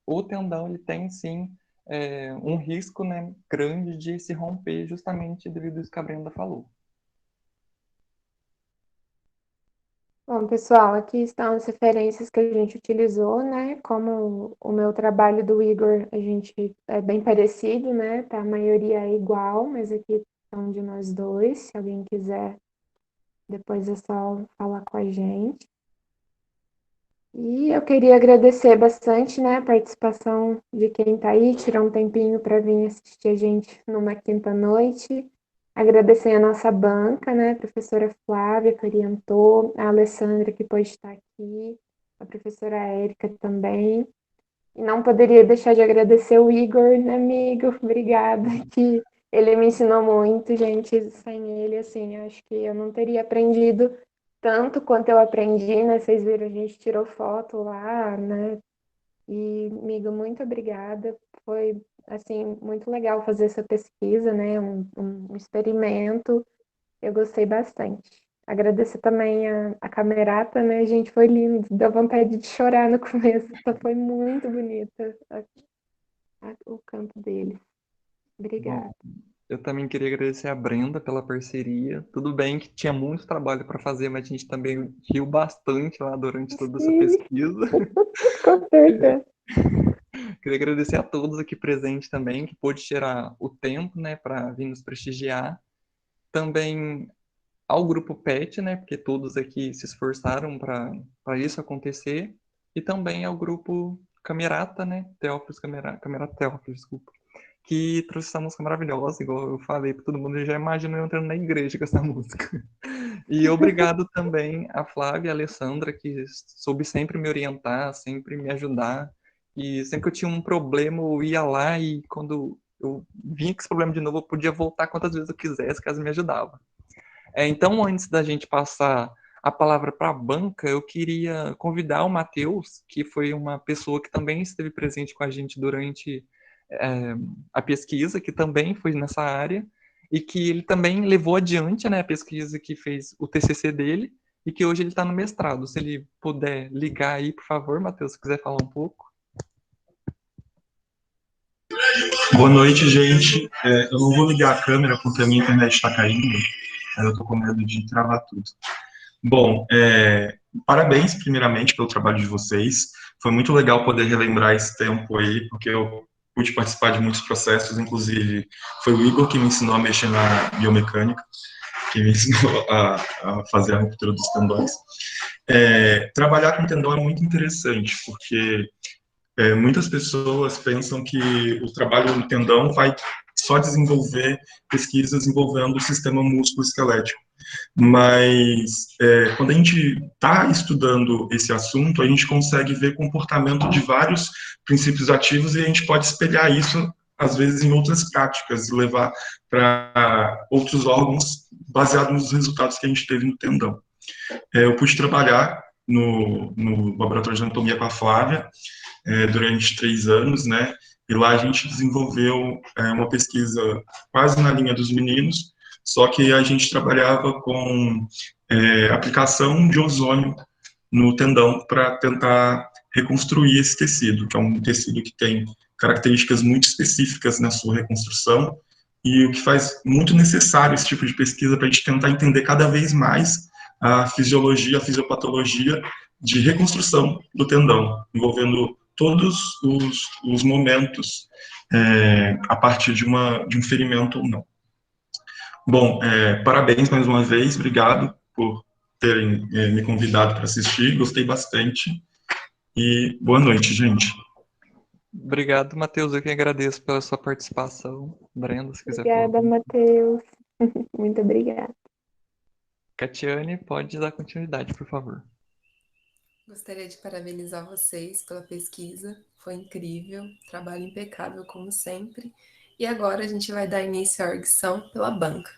o tendão ele tem sim um risco, né, grande de se romper justamente devido a isso que a Brenda falou. Bom, pessoal, aqui estão as referências que a gente utilizou, né? Como o meu trabalho do Igor, a gente é bem parecido, né? Tá, a maioria é igual, mas aqui são de nós dois. Se alguém quiser, depois é só falar com a gente. E eu queria agradecer bastante, né, a participação de quem está aí, tirar um tempinho para vir assistir a gente numa quinta-noite. Agradecer a nossa banca, né, a professora Flávia, que orientou, a Alessandra, que pôde estar aqui, a professora Érica também. E não poderia deixar de agradecer o Igor, né, amigo? Obrigada, que ele me ensinou muito, gente. Sem ele, assim, acho que eu não teria aprendido tanto quanto eu aprendi, né? Vocês viram, a gente tirou foto lá, né? E, amigo, muito obrigada. Foi, assim, muito legal fazer essa pesquisa, né? Um experimento. Eu gostei bastante. Agradecer também a Camerata, né, gente? Foi lindo. Deu vontade de chorar no começo. Foi muito bonita o canto dele. Bom, Obrigada. eu também queria agradecer a Brenda pela parceria. Tudo bem que tinha muito trabalho para fazer, mas a gente também riu bastante lá durante toda essa Sim, pesquisa. com certeza. Queria agradecer a todos aqui presentes também, que pôde tirar o tempo, né, para vir nos prestigiar. Também ao grupo PET, né, porque todos aqui se esforçaram para isso acontecer. E também ao grupo Camerata, né, Camerata Teófilos, desculpa, que trouxe essa música maravilhosa, igual eu falei para todo mundo, eu já imagino eu entrando na igreja com essa música. E obrigado também a Flávia e a Alessandra, que soube sempre me orientar, sempre me ajudar. E sempre que eu tinha um problema, eu ia lá e quando eu vinha com esse problema de novo, eu podia voltar quantas vezes eu quisesse, que elas me ajudavam. Então, antes da gente passar a palavra para a banca, eu queria convidar o Matheus, que foi uma pessoa que também esteve presente com a gente durante a pesquisa, que também foi nessa área, e que ele também levou adiante, né, a pesquisa que fez o TCC dele, e que hoje ele está no mestrado. Se ele puder ligar aí, por favor, Matheus, se quiser falar um pouco. Boa noite, gente. Eu não vou ligar a câmera porque a minha internet está caindo. Aí eu estou com medo de travar tudo. Bom, parabéns, primeiramente, pelo trabalho de vocês. Foi muito legal poder relembrar esse tempo aí, porque eu pude participar de muitos processos, inclusive foi o Igor que me ensinou a mexer na biomecânica, que me ensinou a fazer a ruptura dos tendões. Trabalhar com tendão é muito interessante, porque muitas pessoas pensam que o trabalho no tendão vai só desenvolver pesquisas envolvendo o sistema músculo-esquelético. Mas quando a gente está estudando esse assunto, a gente consegue ver comportamento de vários princípios ativos e a gente pode espelhar isso, às vezes, em outras práticas e levar para outros órgãos baseado nos resultados que a gente teve no tendão. Eu pude trabalhar no laboratório de anatomia com a Flávia durante 3 anos, né? E lá a gente desenvolveu uma pesquisa quase na linha dos meninos, só que a gente trabalhava com aplicação de ozônio no tendão para tentar reconstruir esse tecido, que é um tecido que tem características muito específicas na sua reconstrução, e o que faz muito necessário esse tipo de pesquisa para a gente tentar entender cada vez mais a fisiologia, a fisiopatologia de reconstrução do tendão, envolvendo todos os momentos a partir de um ferimento ou não. Bom, parabéns mais uma vez, obrigado por terem me convidado para assistir, gostei bastante, e boa noite, gente. Obrigado, Matheus, eu que agradeço pela sua participação. Brenda, se quiser falar. Obrigada, Matheus. Muito obrigada. Catiane, pode dar continuidade, por favor. Gostaria de parabenizar vocês pela pesquisa, foi incrível, trabalho impecável como sempre. E agora a gente vai dar início à arguição pela banca.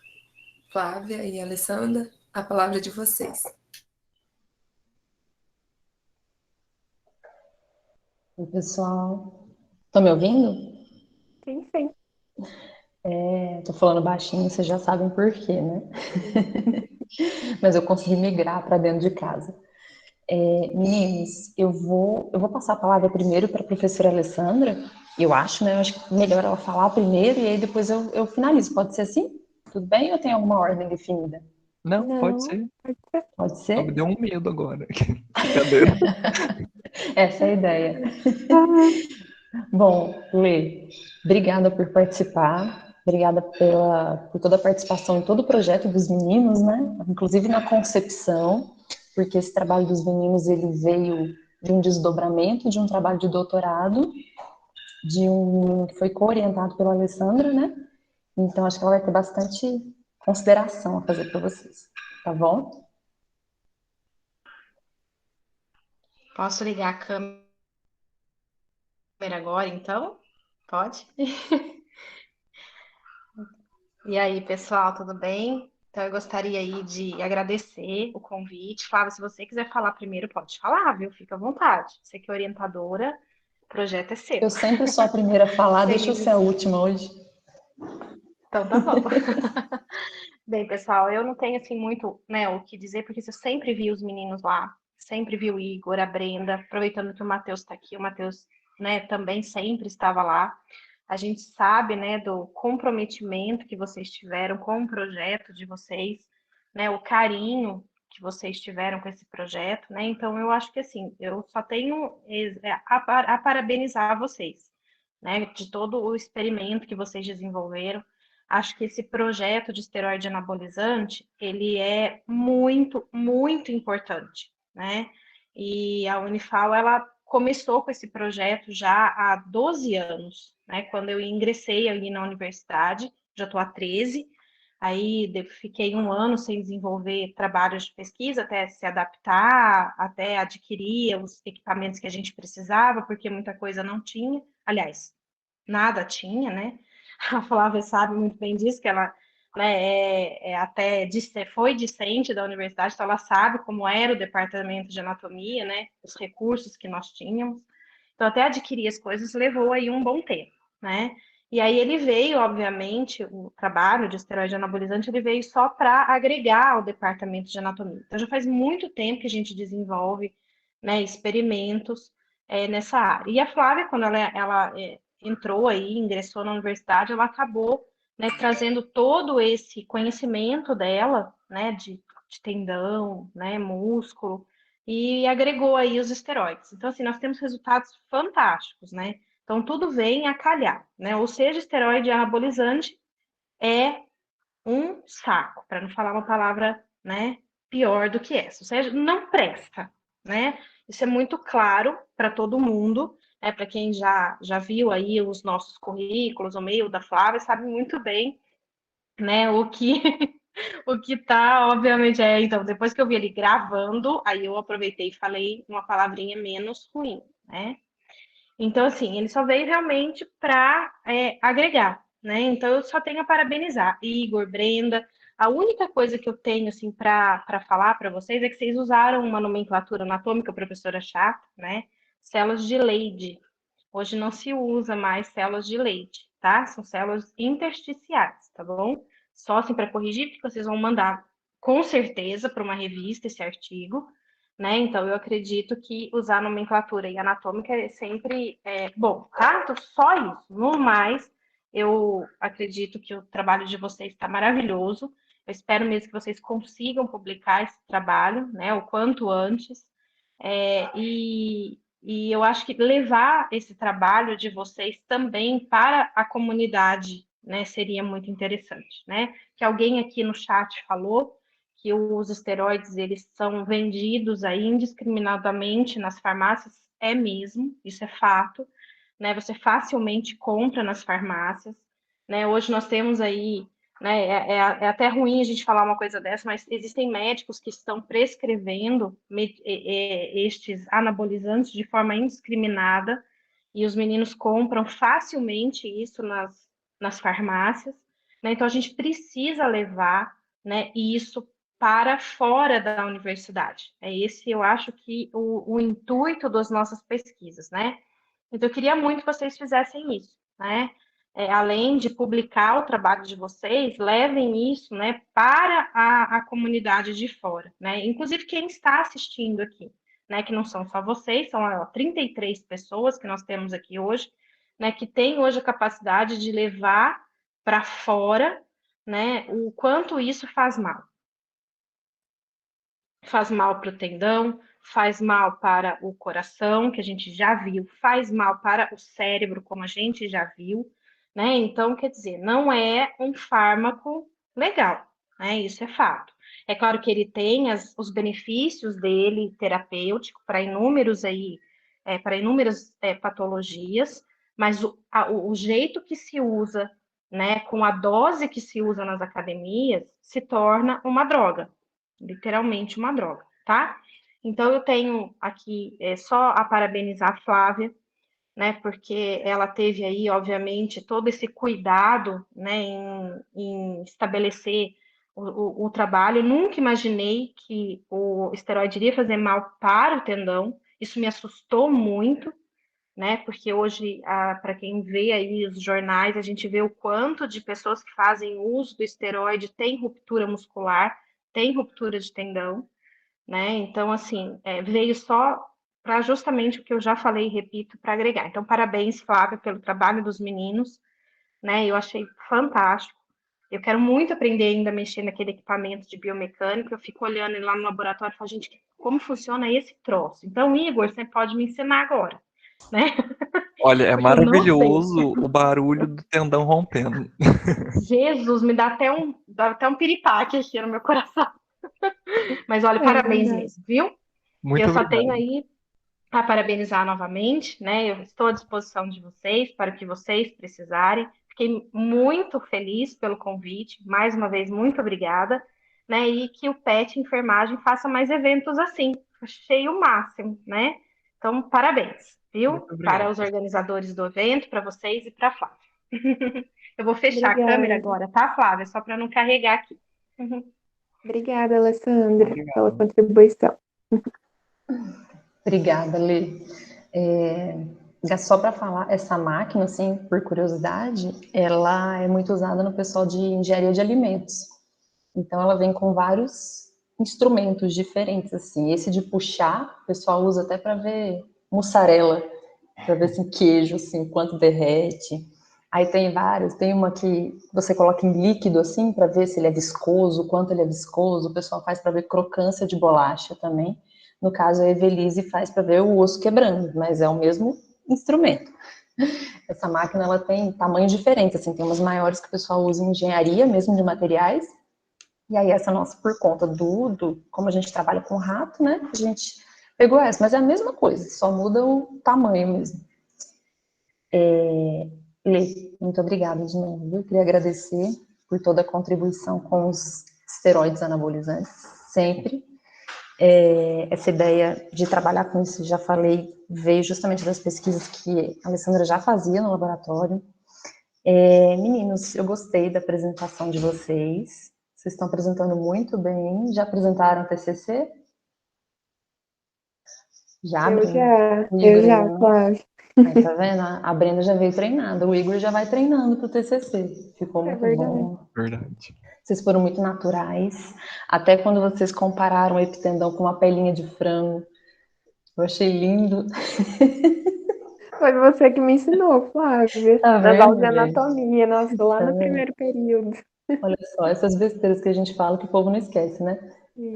Flávia e Alessandra, a palavra é de vocês. Oi, pessoal. Estão me ouvindo? Sim, sim. Tô falando baixinho, vocês já sabem por quê, né? Mas eu consegui migrar para dentro de casa. Meninos, eu vou passar a palavra primeiro para a professora Alessandra, Eu acho, né? Eu acho que melhor ela falar primeiro e aí depois eu finalizo. Pode ser assim? Tudo bem ou tem alguma ordem definida? Não, pode Não, ser. pode ser. Pode Só me ser? deu um medo agora. Brincadeira. Essa é a ideia. Aham. Bom, Lê, obrigada por participar, obrigada por toda a participação em todo o projeto dos meninos, né? Inclusive na concepção, porque esse trabalho dos meninos ele veio de um desdobramento de um trabalho de doutorado, de um menino que foi co-orientado pela Alessandra, né? Então acho que ela vai ter bastante consideração a fazer para vocês, tá bom? Posso ligar a câmera agora, então? Pode? E aí, pessoal, tudo bem? Então, eu gostaria aí de agradecer o convite. Flávia, se você quiser falar primeiro, pode falar, viu? Fica à vontade. Você que é orientadora, o projeto é seu. Eu sempre sou a primeira a falar, deixa eu ser a Feliz. última hoje. Então, tá bom. Bem, pessoal, eu não tenho assim muito, né, o que dizer, porque eu sempre vi os meninos lá, sempre vi o Igor, a Brenda, aproveitando que o Matheus está aqui, o Matheus, né, também sempre estava lá. A gente sabe, né, do comprometimento que vocês tiveram com o projeto de vocês, né, o carinho que vocês tiveram com esse projeto, né? Então eu acho que assim, eu só tenho a parabenizar vocês, né, de todo o experimento que vocês desenvolveram. Acho que esse projeto de esteroide anabolizante, ele é muito, muito importante, né? E a Unifal, ela começou com esse projeto já há 12 anos, né? Quando eu ingressei ali na universidade, já estou há 13, aí fiquei um ano sem desenvolver trabalhos de pesquisa, até se adaptar, até adquirir os equipamentos que a gente precisava, porque muita coisa não tinha. Aliás, nada tinha, né? A Flávia sabe muito bem disso, que ela, né, foi discente da universidade, então ela sabe como era o departamento de anatomia, né, os recursos que nós tínhamos. Então, até adquirir as coisas levou aí um bom tempo, né? E aí ele veio, obviamente, o trabalho de esteroide anabolizante, ele veio só para agregar ao departamento de anatomia. Então, já faz muito tempo que a gente desenvolve, né, experimentos nessa área. E a Flávia, quando ela entrou aí, ingressou na universidade, ela acabou, né, trazendo todo esse conhecimento dela, né, de tendão, né, músculo, e agregou aí os esteroides. Então, assim, nós temos resultados fantásticos, né? Então, tudo vem a calhar, né? Ou seja, esteroide anabolizante é um saco, para não falar uma palavra, né, pior do que essa. Ou seja, não presta, né? Isso é muito claro para todo mundo, né? Para quem já viu aí os nossos currículos, o meio da Flávia, sabe muito bem, né, o que o que tá, obviamente, então, depois que eu vi ele gravando, aí eu aproveitei e falei uma palavrinha menos ruim, né? Então, assim, ele só veio realmente para agregar, né? Então, eu só tenho a parabenizar. Igor, Brenda, a única coisa que eu tenho, assim, para falar para vocês é que vocês usaram uma nomenclatura anatômica, professora chata, né? Células de Leydig. Hoje não se usa mais células de Leydig, tá? São células intersticiais, tá bom? Só assim para corrigir, porque vocês vão mandar com certeza para uma revista esse artigo, né? Então, eu acredito que usar nomenclatura e anatômica é sempre bom, tá? Então, só isso. No mais, eu acredito que o trabalho de vocês está maravilhoso. Eu espero mesmo que vocês consigam publicar esse trabalho, né? O quanto antes. E eu acho que levar esse trabalho de vocês também para a comunidade, né? Seria muito interessante, né? Que alguém aqui no chat falou que os esteroides eles são vendidos aí indiscriminadamente nas farmácias, é mesmo, isso é fato, né? Você facilmente compra nas farmácias, né? Hoje nós temos aí, né? É até ruim a gente falar uma coisa dessa, mas existem médicos que estão prescrevendo estes anabolizantes de forma indiscriminada e os meninos compram facilmente isso nas farmácias, né? Então a gente precisa levar, né, isso para fora da universidade. É esse, eu acho que o intuito das nossas pesquisas, né? Então, eu queria muito que vocês fizessem isso, né? Além de publicar o trabalho de vocês, levem isso, né, para a comunidade de fora, né? Inclusive quem está assistindo aqui, né? Que não são só vocês, são 33 pessoas que nós temos aqui hoje, né, que tem hoje a capacidade de levar para fora, né, o quanto isso faz mal. Faz mal para o tendão, faz mal para o coração, que a gente já viu, faz mal para o cérebro, como a gente já viu, né? Então, quer dizer, não é um fármaco legal, né? Isso é fato. É claro que ele tem os benefícios dele terapêutico para inúmeros aí, para inúmeras patologias, mas o jeito que se usa, né, com a dose que se usa nas academias, se torna uma droga, literalmente uma droga, tá? Então eu tenho aqui só a parabenizar a Flávia, né? Porque ela teve aí, obviamente, todo esse cuidado, né, em estabelecer o trabalho. Eu nunca imaginei que o esteroide iria fazer mal para o tendão. Isso me assustou muito, né? Porque hoje, para quem vê aí os jornais, a gente vê o quanto de pessoas que fazem uso do esteroide tem ruptura muscular, tem ruptura de tendão, né? Então, assim, veio só para justamente o que eu já falei e repito, para agregar. Então, parabéns, Flávia, pelo trabalho dos meninos, né? Eu achei fantástico. Eu quero muito aprender ainda a mexer naquele equipamento de biomecânica. Eu fico olhando ele lá no laboratório e falo, gente, como funciona esse troço? Então, Igor, você pode me ensinar agora, né? Olha, é Porque eu não sei. maravilhoso o barulho do tendão rompendo. Jesus, me dá até um piripaque aqui no meu coração. Mas olha, parabéns verdade. mesmo, viu? Muito Eu só tenho obrigado. aí a parabenizar novamente, né? Eu estou à disposição de vocês para o que vocês precisarem. Fiquei muito feliz pelo convite, mais uma vez, muito obrigada, né? E que o PET Enfermagem faça mais eventos assim. Achei o máximo, né? Então, parabéns, Muito viu? Para obrigado. os organizadores do evento, para vocês e para a Flávia. Eu vou fechar a câmera Obrigada. agora, tá, Flávia? Só para não carregar aqui. Obrigada, Alessandra, pela Obrigado. contribuição. Obrigada, Lê. Só para falar, essa máquina, assim, por curiosidade, ela é muito usada no pessoal de engenharia de alimentos. Então, ela vem com vários instrumentos diferentes, assim. Esse de puxar, o pessoal usa até para ver mussarela, para ver assim, queijo, assim, quanto derrete. Aí tem vários, tem uma que você coloca em líquido, assim, para ver se ele é viscoso, quanto ele é viscoso. O pessoal faz para ver crocância de bolacha também. No caso, a Evelise faz para ver o osso quebrando, mas é o mesmo instrumento. Essa máquina, ela tem tamanhos diferentes, assim, tem umas maiores que o pessoal usa em engenharia, mesmo de materiais, e aí essa nossa, por conta como a gente trabalha com rato, né, a gente pegou essa, mas é a mesma coisa, só muda o tamanho mesmo. Lê, muito obrigada de novo, eu queria agradecer por toda a contribuição com os esteroides anabolizantes, sempre. Essa ideia de trabalhar com isso, já falei, veio justamente das pesquisas que a Alessandra já fazia no laboratório. Meninos, eu gostei da apresentação de vocês. Vocês estão apresentando muito bem. Já apresentaram o TCC? Já, Eu Brenda? já, O eu Igor já, ainda não? Flávia. Aí, tá vendo? A Brenda já veio treinada. O Igor já vai treinando para o TCC. Ficou É muito verdade. bom. Verdade. Vocês foram muito naturais. Até quando vocês compararam o epitendão com uma pelinha de frango. Eu achei lindo. Foi você que me ensinou, Flávia, Tá nas aulas vendo, de gente? anatomia, nossa, lá Tá no vendo? primeiro período. Olha só, essas besteiras que a gente fala que o povo não esquece, né? Sim.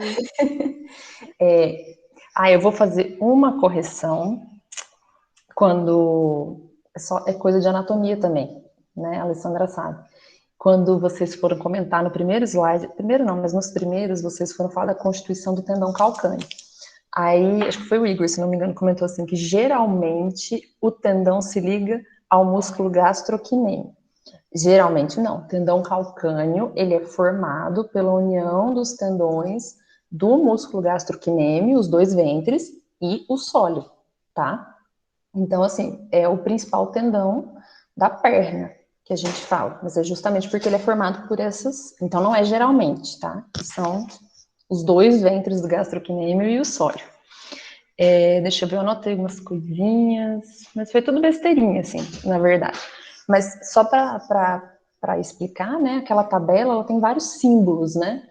Eu vou fazer uma correção quando é coisa de anatomia também, né? A Alessandra sabe. Quando vocês foram comentar no primeiro slide, primeiro não, mas nos primeiros vocês foram falar da constituição do tendão calcâneo. Aí, acho que foi o Igor, se não me engano, comentou assim que geralmente o tendão se liga ao músculo gastrocnêmio. Geralmente não. O tendão calcâneo, ele é formado pela união dos tendões do músculo gastrocnêmio, os dois ventres, e o sóleo, tá? Então, assim, é o principal tendão da perna que a gente fala, mas é justamente porque ele é formado por essas. Então, não é geralmente, tá? São os dois ventres do gastrocnêmio e o sóleo. Deixa eu ver, eu anotei algumas coisinhas, mas foi tudo besteirinha, assim, na verdade. Mas só para explicar, né, aquela tabela, ela tem vários símbolos, né?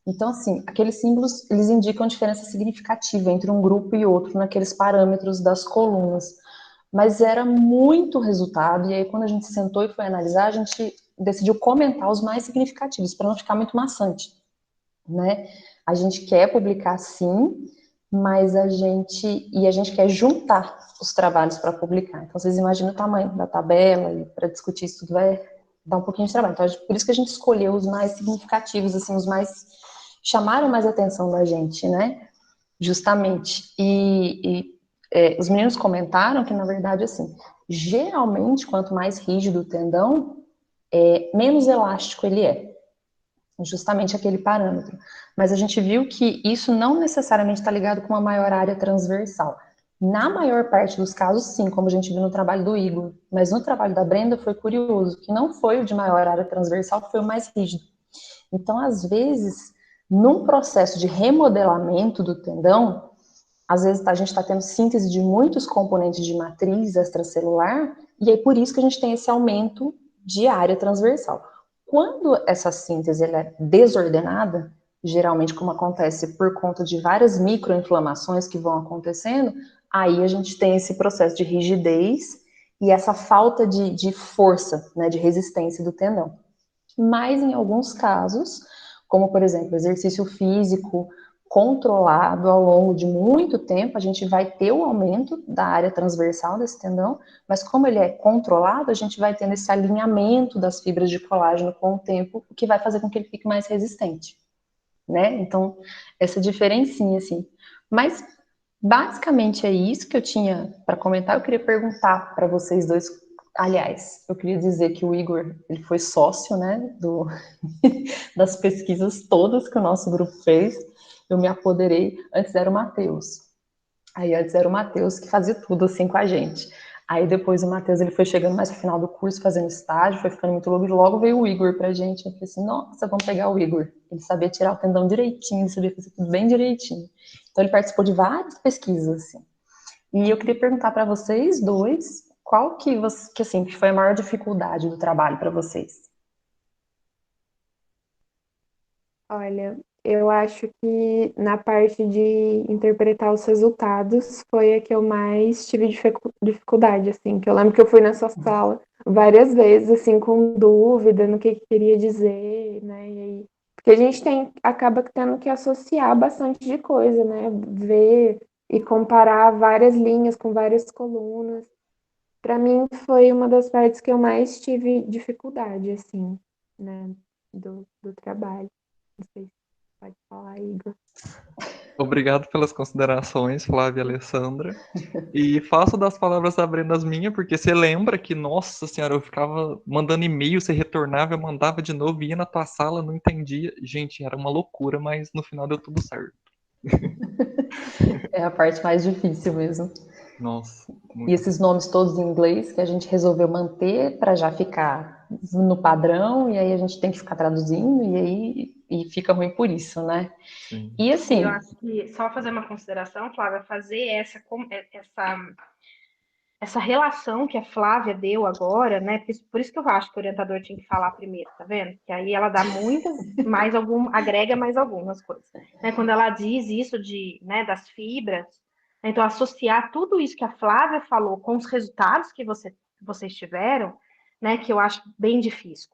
Então, assim, aqueles símbolos, eles indicam diferença significativa entre um grupo e outro naqueles parâmetros das colunas. mas era muito resultado, e aí quando a gente sentou e foi analisar, a gente decidiu comentar os mais significativos, para não ficar muito maçante, né? A gente quer publicar sim, mas a gente quer juntar os trabalhos para publicar. Então vocês imaginam o tamanho da tabela, e para discutir isso tudo vai dar um pouquinho de trabalho. Então por isso que a gente escolheu os mais significativos, assim, os mais chamaram mais atenção da gente, né? Justamente. Os meninos comentaram que, na verdade, assim, geralmente, quanto mais rígido o tendão, menos elástico ele é. Justamente aquele parâmetro. Mas a gente viu que isso não necessariamente está ligado com uma maior área transversal. Na maior parte dos casos, sim, como a gente viu no trabalho do Igor. Mas no trabalho da Brenda foi curioso, que não foi o de maior área transversal, foi o mais rígido. Então, às vezes, num processo de remodelamento do tendão, às vezes a gente está tendo síntese de muitos componentes de matriz extracelular, e é por isso que a gente tem esse aumento de área transversal. Quando essa síntese ela é desordenada, geralmente como acontece por conta de várias microinflamações que vão acontecendo, aí a gente tem esse processo de rigidez e essa falta de força, né, de resistência do tendão. Mas em alguns casos, como por exemplo, exercício físico controlado ao longo de muito tempo, a gente vai ter o aumento da área transversal desse tendão, mas como ele é controlado, a gente vai tendo esse alinhamento das fibras de colágeno com o tempo, o que vai fazer com que ele fique mais resistente, né? Então, essa diferencinha, assim. Mas, basicamente, é isso que eu tinha para comentar. Eu queria perguntar para vocês dois. Aliás, eu queria dizer que o Igor, ele foi sócio, né, das pesquisas todas que o nosso grupo fez. Eu me apoderei, antes era o Matheus. Aí antes era o Matheus que fazia tudo assim com a gente. Aí depois o Matheus, ele foi chegando mais pro final do curso, fazendo estágio, foi ficando muito louco, e logo veio o Igor pra gente. Eu falei assim, nossa, vamos pegar o Igor. Ele sabia tirar o tendão direitinho, ele sabia fazer tudo bem direitinho. Então ele participou de várias pesquisas, assim. E eu queria perguntar para vocês dois, qual que foi a maior dificuldade do trabalho para vocês? Olha, eu acho que na parte de interpretar os resultados foi a que eu mais tive dificuldade, assim, que eu lembro que eu fui nessa sala várias vezes, assim, com dúvida no que queria dizer, né, e aí, porque a gente acaba tendo que associar bastante de coisa, né, ver e comparar várias linhas com várias colunas. Para mim foi uma das partes que eu mais tive dificuldade, assim, né, do trabalho. Não sei se pode falar, Igor. Obrigado pelas considerações, Flávia e Alessandra. E faço das palavras da Brenda as minhas, porque você lembra que, nossa senhora, eu ficava mandando e-mail, você retornava, eu mandava de novo, ia na tua sala, não entendia. Gente, era uma loucura, mas no final deu tudo certo. É a parte mais difícil mesmo. Nossa. E esses nomes todos em inglês que a gente resolveu manter para já ficar no padrão, e aí a gente tem que ficar traduzindo, e aí fica ruim por isso, né? Sim. E assim. Eu acho que só fazer uma consideração, Flávia, fazer essa relação que a Flávia deu agora, né? Por isso que eu acho que o orientador tinha que falar primeiro, tá vendo? Que aí ela dá agrega mais algumas coisas. Né? Quando ela diz isso né, das fibras, né? Então associar tudo isso que a Flávia falou com os resultados que vocês tiveram, né? Que eu acho bem difícil.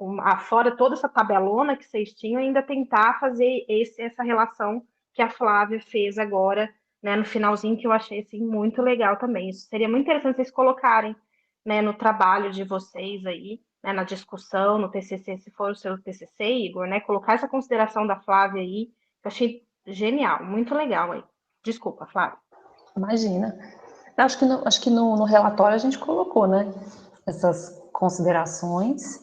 Fora toda essa tabelona que vocês tinham, ainda tentar fazer essa relação que a Flávia fez agora, né, no finalzinho, que eu achei assim, muito legal também. Isso seria muito interessante vocês colocarem, né, no trabalho de vocês aí, né, na discussão, no TCC, se for o seu TCC, Igor, né, colocar essa consideração da Flávia aí, eu achei genial, muito legal aí. Desculpa, Flávia. Imagina. Acho que no relatório a gente colocou, né, essas considerações,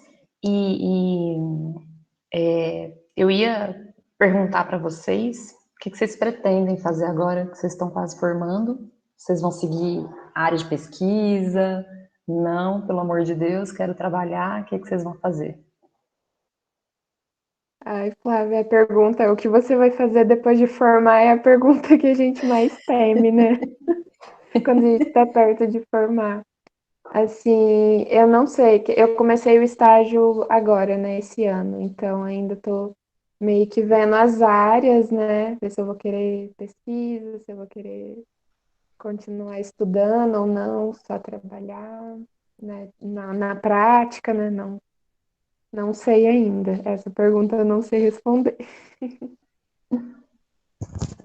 eu ia perguntar para vocês o que vocês pretendem fazer agora que vocês estão quase formando. Vocês vão seguir a área de pesquisa? Não, pelo amor de Deus, quero trabalhar. O que vocês vão fazer? Ai, Flávia, a pergunta, o que você vai fazer depois de formar é a pergunta que a gente mais teme, né? Quando a gente está perto de formar. Assim, eu não sei, eu comecei o estágio agora, né, esse ano, então ainda estou meio que vendo as áreas, né, ver se eu vou querer pesquisa, se eu vou querer continuar estudando ou não, só trabalhar, né, na prática, né? Não sei ainda. Essa pergunta eu não sei responder.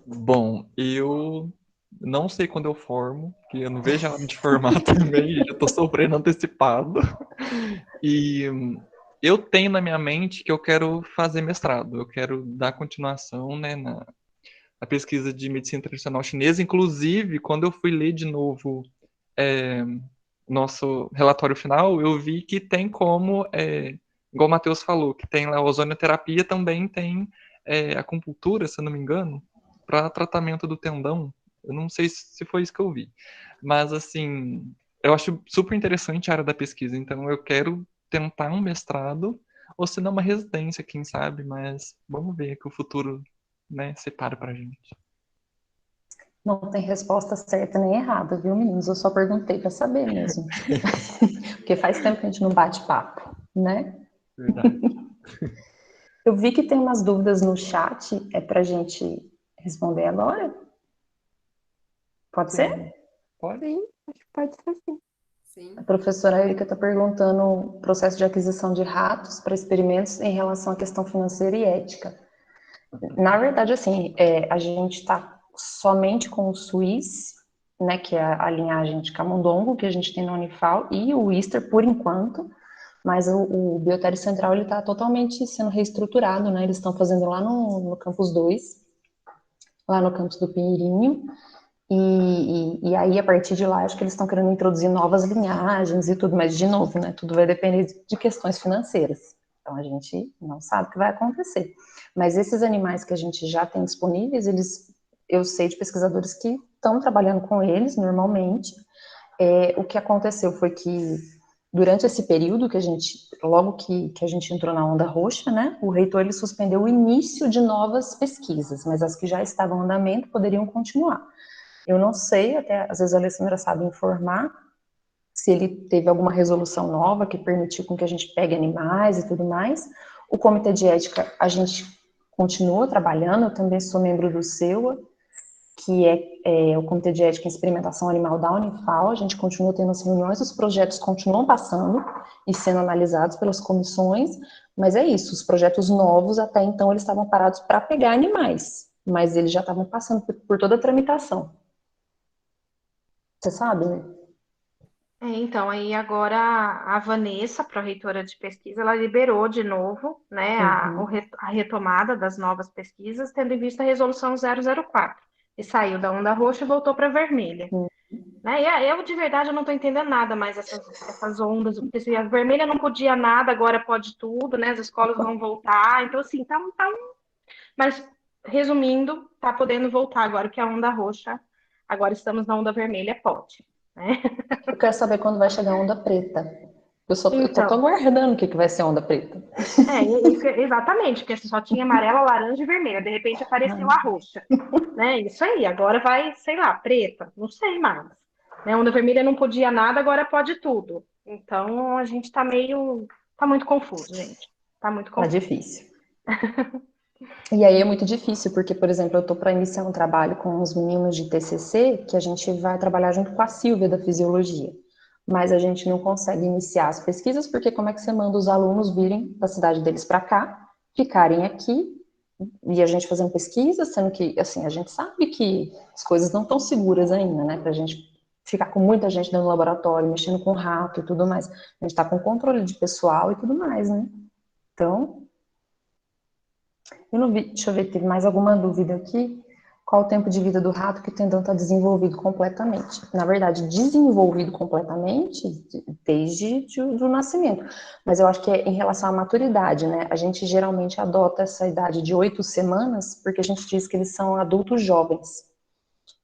Bom, eu não sei quando eu formo, que eu não vejo a hora de formar também, já tô sofrendo antecipado. E eu tenho na minha mente que eu quero fazer mestrado, eu quero dar continuação, né, na pesquisa de medicina tradicional chinesa. Inclusive, quando eu fui ler de novo nosso relatório final, eu vi que tem como, igual o Matheus falou, que tem lá a ozonioterapia, também tem acupuntura, se eu não me engano, para tratamento do tendão. Eu não sei se foi isso que eu vi. Mas, assim, eu acho super interessante a área da pesquisa, então eu quero tentar um mestrado, ou se não uma residência, quem sabe, mas vamos ver que o futuro, né, separa pra gente. Não tem resposta certa nem errada, viu, meninos? Eu só perguntei para saber mesmo. Porque faz tempo que a gente não bate papo, né? Verdade. Eu vi que tem umas dúvidas no chat, é pra gente responder agora? Pode ser? Pode? Sim, acho que pode ser sim. Sim. A professora Erika está perguntando o processo de aquisição de ratos para experimentos em relação à questão financeira e ética. Na verdade, assim, a gente está somente com o Suíça, né, que é a linhagem de camundongo que a gente tem na Unifal, e o Easter, por enquanto, mas o Biotério Central está totalmente sendo reestruturado, né, eles estão fazendo lá no Campus 2, lá no campus do Pinheirinho, e aí, a partir de lá, acho que eles estão querendo introduzir novas linhagens e tudo, mas, de novo, né, tudo vai depender de questões financeiras. Então, a gente não sabe o que vai acontecer. Mas esses animais que a gente já tem disponíveis, eu sei de pesquisadores que estão trabalhando com eles normalmente. O que aconteceu foi que, durante esse período que logo que a gente entrou na onda roxa, né, o reitor ele suspendeu o início de novas pesquisas, mas as que já estavam em andamento poderiam continuar. Eu não sei, até às vezes a Alessandra sabe informar, se ele teve alguma resolução nova que permitiu com que a gente pegue animais e tudo mais. O Comitê de Ética, a gente continua trabalhando, eu também sou membro do SEUA, que é o Comitê de Ética em Experimentação Animal da Unifal, a gente continua tendo as reuniões, os projetos continuam passando e sendo analisados pelas comissões, mas é isso, os projetos novos, até então, eles estavam parados para pegar animais, mas eles já estavam passando por toda a tramitação. Você sabe, né? Então, aí agora a Vanessa, pró-reitora de pesquisa, ela liberou de novo, né, a retomada das novas pesquisas, tendo em vista a resolução 004, e saiu da onda roxa e voltou para a vermelha. Né? E eu, de verdade, eu não estou entendendo nada mais essas ondas, porque se a vermelha não podia nada, agora pode tudo, né, as escolas vão voltar, então, assim, mas, resumindo, tá podendo voltar agora que a onda roxa, agora estamos na onda vermelha, pode, né? Eu quero saber quando vai chegar a onda preta. Eu tô Então, aguardando o que vai ser a onda preta. exatamente, porque só tinha amarela, laranja e vermelha, de repente apareceu a roxa, né? Isso aí, agora vai, sei lá, preta, não sei mais. Né? Onda vermelha não podia nada, agora pode tudo. Então a gente tá muito confuso, gente. Tá muito Tá confuso. difícil. E aí é muito difícil, porque, por exemplo, eu tô para iniciar um trabalho com os meninos de TCC, que a gente vai trabalhar junto com a Silvia da Fisiologia. Mas a gente não consegue iniciar as pesquisas, porque como é que você manda os alunos virem da cidade deles para cá, ficarem aqui, e a gente fazendo pesquisa, sendo que, assim, a gente sabe que as coisas não estão seguras ainda, né, pra gente ficar com muita gente dentro do laboratório, mexendo com rato e tudo mais. A gente tá com controle de pessoal e tudo mais, né? Então, eu não vi, deixa eu ver, teve mais alguma dúvida aqui? Qual o tempo de vida do rato que o tendão está desenvolvido completamente? Na verdade, desenvolvido completamente desde o nascimento. Mas eu acho que é em relação à maturidade, né? A gente geralmente adota essa idade de 8 semanas, porque a gente diz que eles são adultos jovens.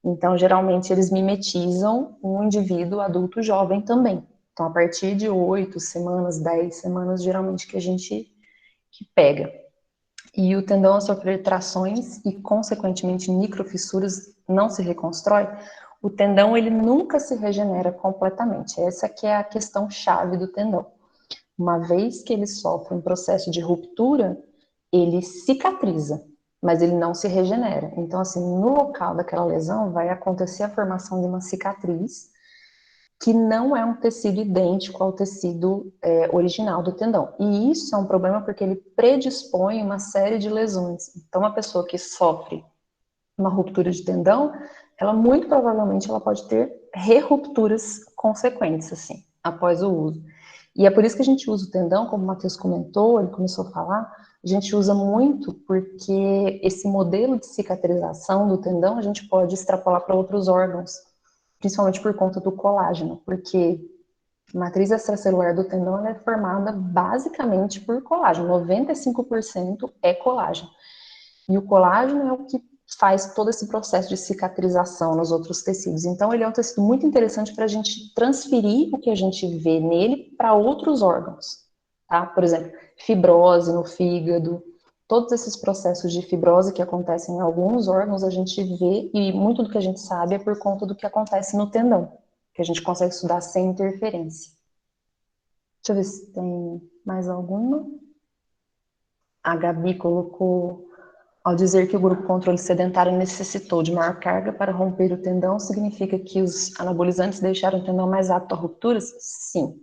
Então, geralmente, eles mimetizam um indivíduo adulto jovem também. Então, a partir de 8 semanas, 10 semanas, geralmente, que a gente pega. E o tendão, ao sofrer trações e, consequentemente, microfissuras, não se reconstrói, o tendão ele nunca se regenera completamente. Essa que é a questão chave do tendão. Uma vez que ele sofre um processo de ruptura, ele cicatriza. mas ele não se regenera. Então, assim, no local daquela lesão vai acontecer a formação de uma cicatriz que não é um tecido idêntico ao tecido original do tendão. E isso é um problema porque ele predispõe uma série de lesões. Então, uma pessoa que sofre uma ruptura de tendão, ela muito provavelmente ela pode ter re-rupturas consequentes, assim, após o uso. E é por isso que a gente usa o tendão, como o Matheus comentou, ele começou a falar, a gente usa muito porque esse modelo de cicatrização do tendão a gente pode extrapolar para outros órgãos, principalmente por conta do colágeno, porque a matriz extracelular do tendão ela é formada basicamente por colágeno, 95% é colágeno. E o colágeno é o que faz todo esse processo de cicatrização nos outros tecidos. Então, ele é um tecido muito interessante para a gente transferir o que a gente vê nele para outros órgãos, tá? Por exemplo, fibrose no fígado, todos esses processos de fibrose que acontecem em alguns órgãos, a gente vê, e muito do que a gente sabe é por conta do que acontece no tendão, que a gente consegue estudar sem interferência. Deixa eu ver se tem mais alguma. A Gabi colocou: ao dizer que o grupo controle sedentário necessitou de maior carga para romper o tendão, significa que os anabolizantes deixaram o tendão mais apto a rupturas? Sim.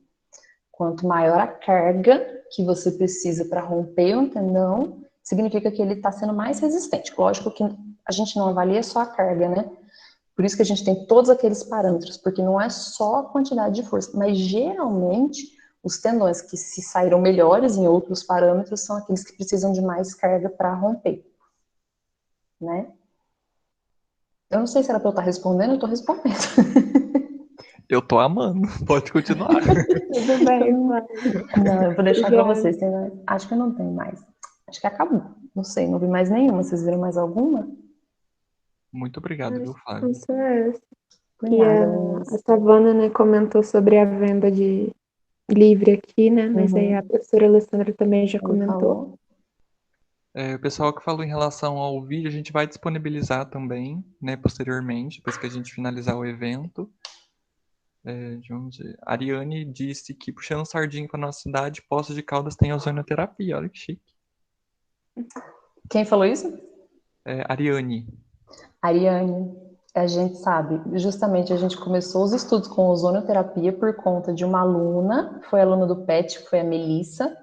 Quanto maior a carga que você precisa para romper um tendão, significa que ele está sendo mais resistente. Lógico que a gente não avalia só a carga, né? Por isso que a gente tem todos aqueles parâmetros, porque não é só a quantidade de força, mas geralmente os tendões que se saíram melhores em outros parâmetros são aqueles que precisam de mais carga para romper. Né? Eu não sei se era para eu estar respondendo, eu estou respondendo. Eu tô amando, pode continuar. Tudo bem, mãe. Não, eu vou deixar para vocês. Acho que não tem mais. Acho que acabou. Não sei, não vi mais nenhuma. Vocês viram mais alguma? Muito obrigado, viu, Flávio? Isso é. Por E nada, a Savana, né, comentou sobre a venda de livre aqui, né? Mas aí a professora Alessandra também já comentou. O pessoal que falou em relação ao vídeo, a gente vai disponibilizar também, né, posteriormente, depois que a gente finalizar o evento. A Ariane disse que, puxando sardinha para nossa cidade, Poços de Caldas tem ozonioterapia. Olha que chique. Quem falou isso? Ariane. Ariane, a gente sabe, justamente a gente começou os estudos com ozonioterapia por conta de uma aluna, foi aluna do PET, que foi a Melissa,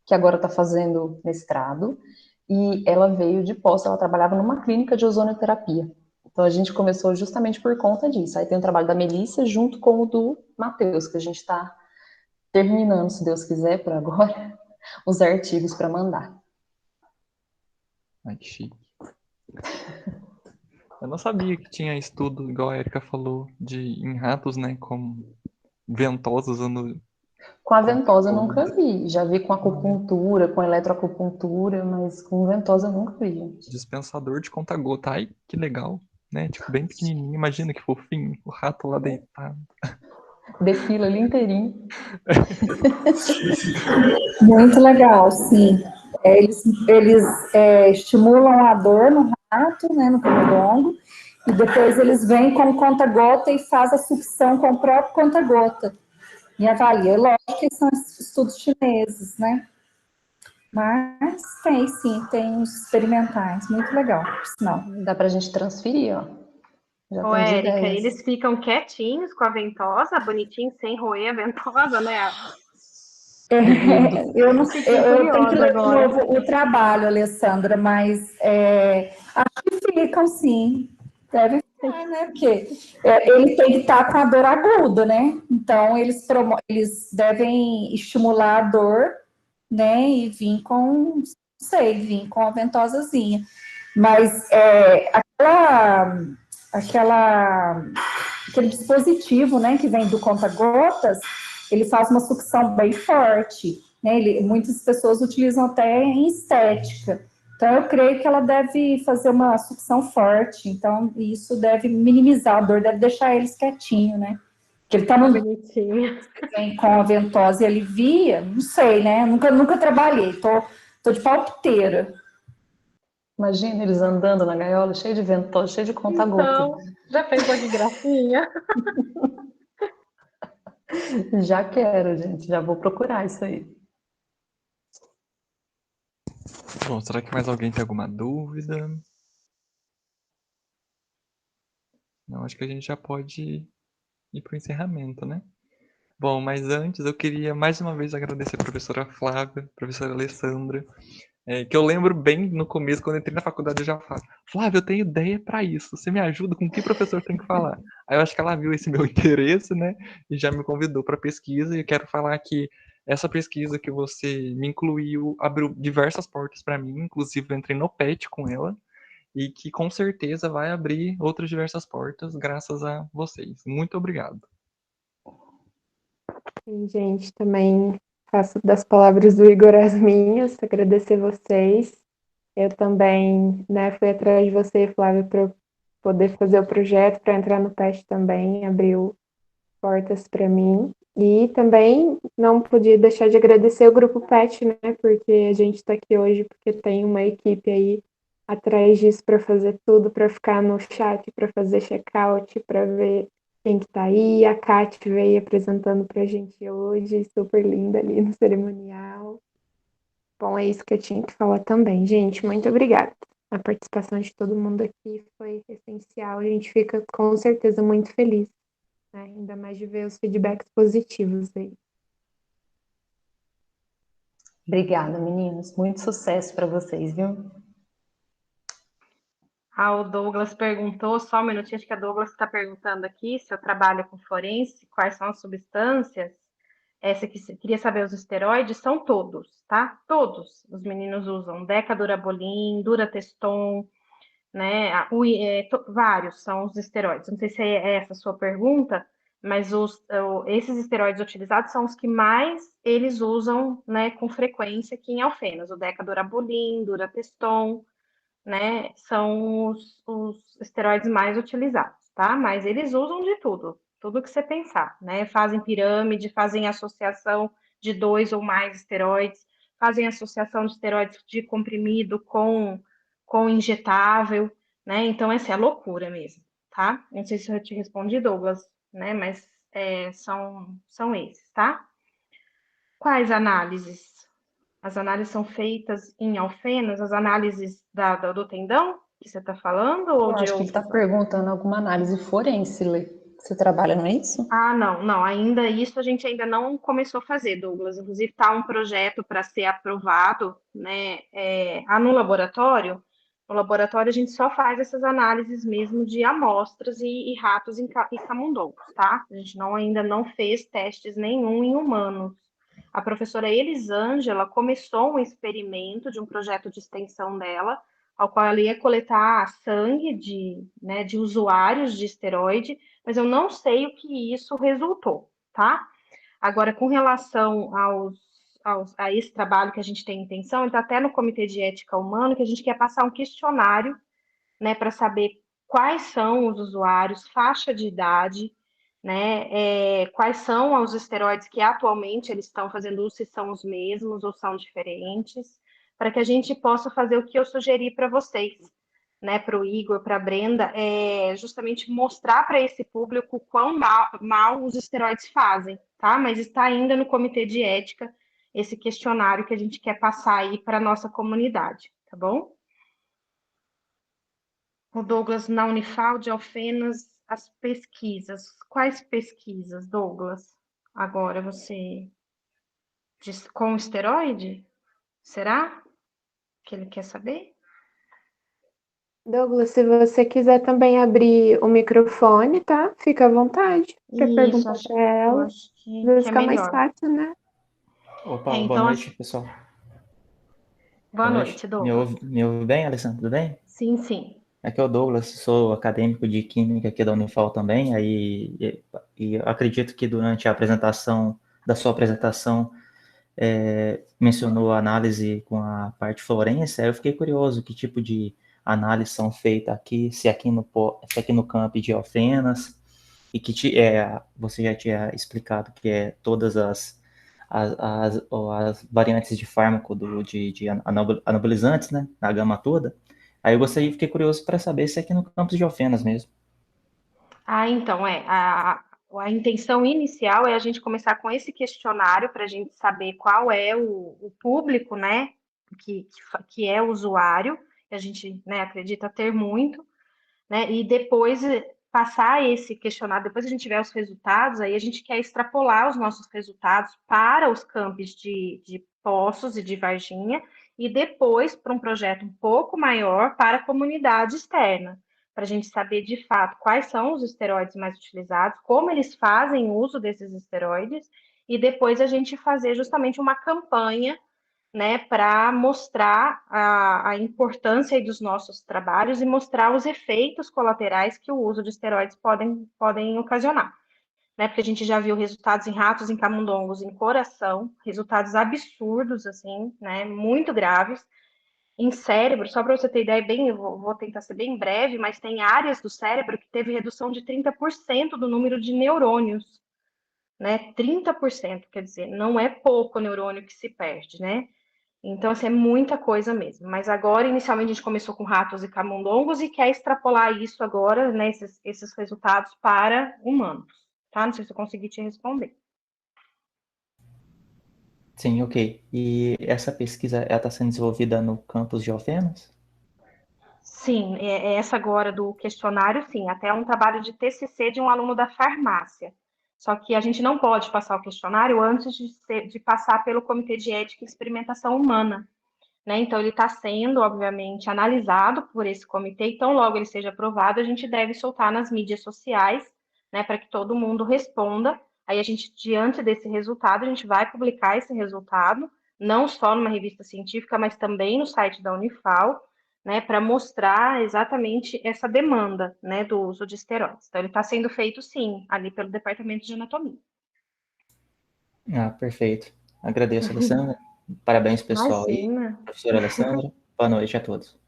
que agora está fazendo mestrado, e ela veio de Poços, ela trabalhava numa clínica de ozonioterapia. Então a gente começou justamente por conta disso. Aí tem o trabalho da Melissa junto com o do Matheus, que a gente está terminando, se Deus quiser, por agora, os artigos para mandar. Ai, que chique. Eu não sabia que tinha estudo, igual a Erika falou, em ratos, né, com ventosa usando... Com a ventosa eu nunca vi. Já vi com acupuntura, com eletroacupuntura, mas com ventosa eu nunca vi, gente. Dispensador de conta-gota. Ai, que legal, né? Tipo, bem pequenininho. Imagina que fofinho, o rato lá deitado. Defila ali inteirinho. Muito legal, sim. Eles estimulam a dor no rato, né, no camundongo, e depois eles vêm com conta-gota e faz a sucção com o próprio conta-gota. E avalia. Lógico que são estudos chineses, né? Mas tem uns experimentais. Muito legal, por sinal. Dá pra gente transferir, ó. Já Ô, temos Érica, ideias. eles ficam quietinhos com a ventosa, bonitinho, sem roer a ventosa, né? Eu não sei, eu tenho que ler de agora. novo o trabalho, Alessandra, mas acho que ficam, sim. Deve ficar, né? Porque ele tem que estar com a dor aguda, né? Então, eles devem estimular a dor, né? E vir com, não sei, vir com a ventosazinha. Mas aquele dispositivo, né, que vem do conta-gotas, ele faz uma sucção bem forte, né? Muitas pessoas utilizam até em estética. Então, eu creio que ela deve fazer uma sucção forte. Então, isso deve minimizar a dor, deve deixar eles quietinhos, né? Porque ele tá no Bonitinho. vem com a ventosa e alivia, não sei, né? Nunca trabalhei, tô de palpiteira. Imagina eles andando na gaiola, cheio de ventosa, cheio de conta-gota. Então, já pensou que gracinha? Já quero, gente. Já vou procurar isso aí. Bom, será que mais alguém tem alguma dúvida? Não, acho que a gente já pode ir para o encerramento, né? Bom, mas antes eu queria mais uma vez agradecer a professora Flávia, a professora Alessandra, que eu lembro bem no começo, quando eu entrei na faculdade, eu já falava, Flávia, eu tenho ideia para isso, você me ajuda com que professor tem que falar? Aí eu acho que ela viu esse meu interesse, né, e já me convidou para pesquisa, e eu quero falar que essa pesquisa que você me incluiu abriu diversas portas para mim, inclusive eu entrei no PET com ela, e que com certeza vai abrir outras diversas portas graças a vocês. Muito obrigado. Sim, gente, também faço das palavras do Igor as minhas, agradecer vocês. Eu também, né, fui atrás de você, Flávia, para poder fazer o projeto, para entrar no PET também, abriu portas para mim. E também não podia deixar de agradecer o Grupo PET, né, porque a gente está aqui hoje porque tem uma equipe aí atrás disso para fazer tudo, para ficar no chat, para fazer check-out, para ver quem que tá aí. A Kate veio apresentando para a gente hoje, super linda ali no cerimonial. Bom, é isso que eu tinha que falar também, gente. Muito obrigada. A participação de todo mundo aqui foi essencial. A gente fica com certeza muito feliz, né? Ainda mais de ver os feedbacks positivos aí. Obrigada, meninos. Muito sucesso para vocês, viu? O Douglas perguntou, só um minutinho, acho que a Douglas está perguntando aqui se eu trabalho com forense, quais são as substâncias. Você queria saber os esteroides? São todos, tá? Todos. Os meninos usam Decadurabolin, Durateston, né? Vários são os esteroides. Não sei se é essa a sua pergunta, mas esses esteroides utilizados são os que mais eles usam, né, com frequência aqui em Alfenas. O Decadurabolin, Durateston, né, são os esteroides mais utilizados, tá? Mas eles usam de tudo que você pensar, né? Fazem pirâmide, fazem associação de 2 ou mais esteroides, fazem associação de esteroides de comprimido com injetável, né? Então, essa é a loucura mesmo, tá? Não sei se eu te respondi, Douglas, né? Mas são esses, tá? Quais análises? As análises são feitas em Alfenas, as análises do tendão que você está falando, ou Eu de acho que ele está outros? perguntando alguma análise forense, Lê. Você trabalha, não é isso? Não, ainda isso a gente ainda não começou a fazer, Douglas. Inclusive, está um projeto para ser aprovado, né? No laboratório. No laboratório, a gente só faz essas análises mesmo de amostras e ratos e camundongos, tá? A gente ainda não fez testes nenhum em humanos. A professora Elisângela começou um experimento de um projeto de extensão dela, ao qual ela ia coletar sangue de usuários de esteroide, mas eu não sei o que isso resultou, tá? Agora, com relação a esse trabalho que a gente tem intenção, está até no Comitê de Ética Humana, que a gente quer passar um questionário, né, para saber quais são os usuários, faixa de idade, né, quais são os esteroides que atualmente eles estão fazendo uso, se são os mesmos ou são diferentes, para que a gente possa fazer o que eu sugeri para vocês, né, para o Igor, para a Brenda, justamente mostrar para esse público quão mal os esteroides fazem, tá? Mas está ainda no Comitê de Ética esse questionário que a gente quer passar aí para a nossa comunidade, tá bom? O Douglas, na Unifal de Alfenas, as pesquisas. Quais pesquisas, Douglas? Agora você diz com esteroide? Será que ele quer saber? Douglas, se você quiser também abrir o microfone, tá? Fica à vontade para Isso, perguntar para ela. Às acho que vezes é fica mais melhor. fácil, né? Opa, boa Então, noite, pessoal. boa Boa noite, noite. Douglas. Me ouve bem, Alessandro? Tudo bem? Sim, sim. Aqui é o Douglas, sou acadêmico de Química aqui da Unifal também, e eu acredito que durante a apresentação, da sua apresentação, mencionou a análise com a parte forense, aí eu fiquei curioso que tipo de análise são feitas aqui, se aqui no campo de Alfenas, e você já tinha explicado que todas as variantes de fármaco de anabolizantes, né, na gama toda. Aí eu fiquei curioso para saber se é aqui no campus de Alfenas mesmo. Então, a intenção inicial é a gente começar com esse questionário para a gente saber qual é o público, né, que é usuário, que a gente, né, acredita ter muito, né, e depois passar esse questionário, depois a gente tiver os resultados, aí a gente quer extrapolar os nossos resultados para os campos de Poços e de Varginha, e depois para um projeto um pouco maior para a comunidade externa, para a gente saber de fato quais são os esteroides mais utilizados, como eles fazem uso desses esteroides, e depois a gente fazer justamente uma campanha, né, para mostrar a importância dos nossos trabalhos e mostrar os efeitos colaterais que o uso de esteroides podem ocasionar. Né, porque a gente já viu resultados em ratos, em camundongos, em coração, resultados absurdos, assim, né, muito graves. Em cérebro, só para você ter ideia, vou tentar ser bem breve, mas tem áreas do cérebro que teve redução de 30% do número de neurônios, né, 30%, quer dizer, não é pouco neurônio que se perde, né? Então, assim, é muita coisa mesmo. Mas agora, inicialmente, a gente começou com ratos e camundongos e quer extrapolar isso agora, né, esses resultados para humanos, tá? Não sei se eu consegui te responder. Sim, ok. E essa pesquisa está sendo desenvolvida no campus de Alfenas? Sim, essa agora do questionário, sim. Até é um trabalho de TCC de um aluno da farmácia. Só que a gente não pode passar o questionário antes de passar pelo Comitê de Ética e Experimentação Humana. Né? Então, ele está sendo, obviamente, analisado por esse comitê, então, logo ele seja aprovado, a gente deve soltar nas mídias sociais, né, para que todo mundo responda. Aí, a gente, diante desse resultado, a gente vai publicar esse resultado, não só numa revista científica, mas também no site da Unifal, né, para mostrar exatamente essa demanda, né, do uso de esteroides. Então, ele está sendo feito, sim, ali pelo Departamento de Anatomia. Ah, perfeito. Agradeço, Alessandra. Parabéns, pessoal aí. Imagina. Professora Alessandra. Boa noite a todos.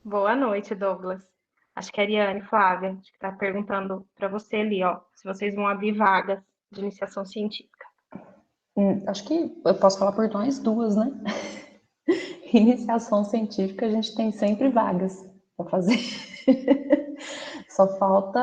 Boa noite, Douglas. Acho que a Ariane Flávia está perguntando para você ali, ó, se vocês vão abrir vagas de iniciação científica. Acho que eu posso falar por nós duas, né? Iniciação científica, a gente tem sempre vagas para fazer. Só falta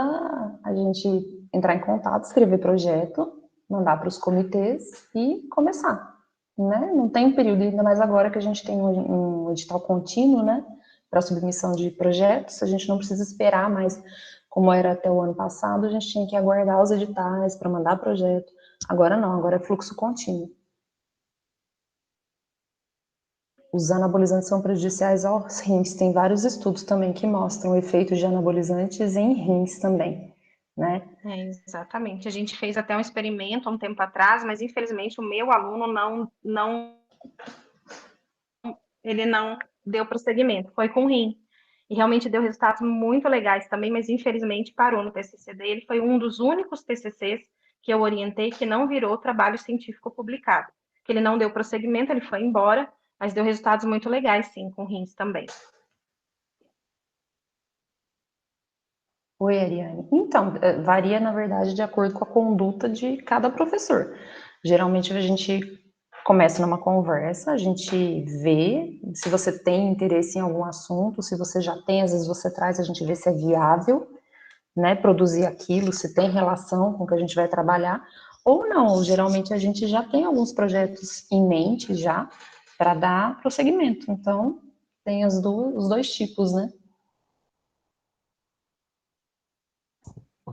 a gente entrar em contato, escrever projeto, mandar para os comitês e começar, né? Não tem um período, ainda mais agora que a gente tem um edital contínuo, né? Para submissão de projetos, a gente não precisa esperar mais, como era até o ano passado, a gente tinha que aguardar os editais para mandar projeto. Agora não, agora é fluxo contínuo. Os anabolizantes são prejudiciais aos rins. Tem vários estudos também que mostram o efeito de anabolizantes em rins também, né? Exatamente. A gente fez até um experimento há um tempo atrás, mas infelizmente o meu aluno ele não deu prosseguimento. Foi com rim. E realmente deu resultados muito legais também, mas infelizmente parou no TCC dele. Foi um dos únicos TCCs que eu orientei que não virou trabalho científico publicado. Que ele não deu prosseguimento, ele foi embora, mas deu resultados muito legais, sim, com rins também. Oi, Ariane. Então, varia, na verdade, de acordo com a conduta de cada professor. Geralmente, a gente começa numa conversa, a gente vê se você tem interesse em algum assunto, se você já tem, às vezes você traz, a gente vê se é viável, né, produzir aquilo, se tem relação com o que a gente vai trabalhar, ou não. Geralmente, a gente já tem alguns projetos em mente já, para dar prosseguimento. Então, tem os dois tipos, né?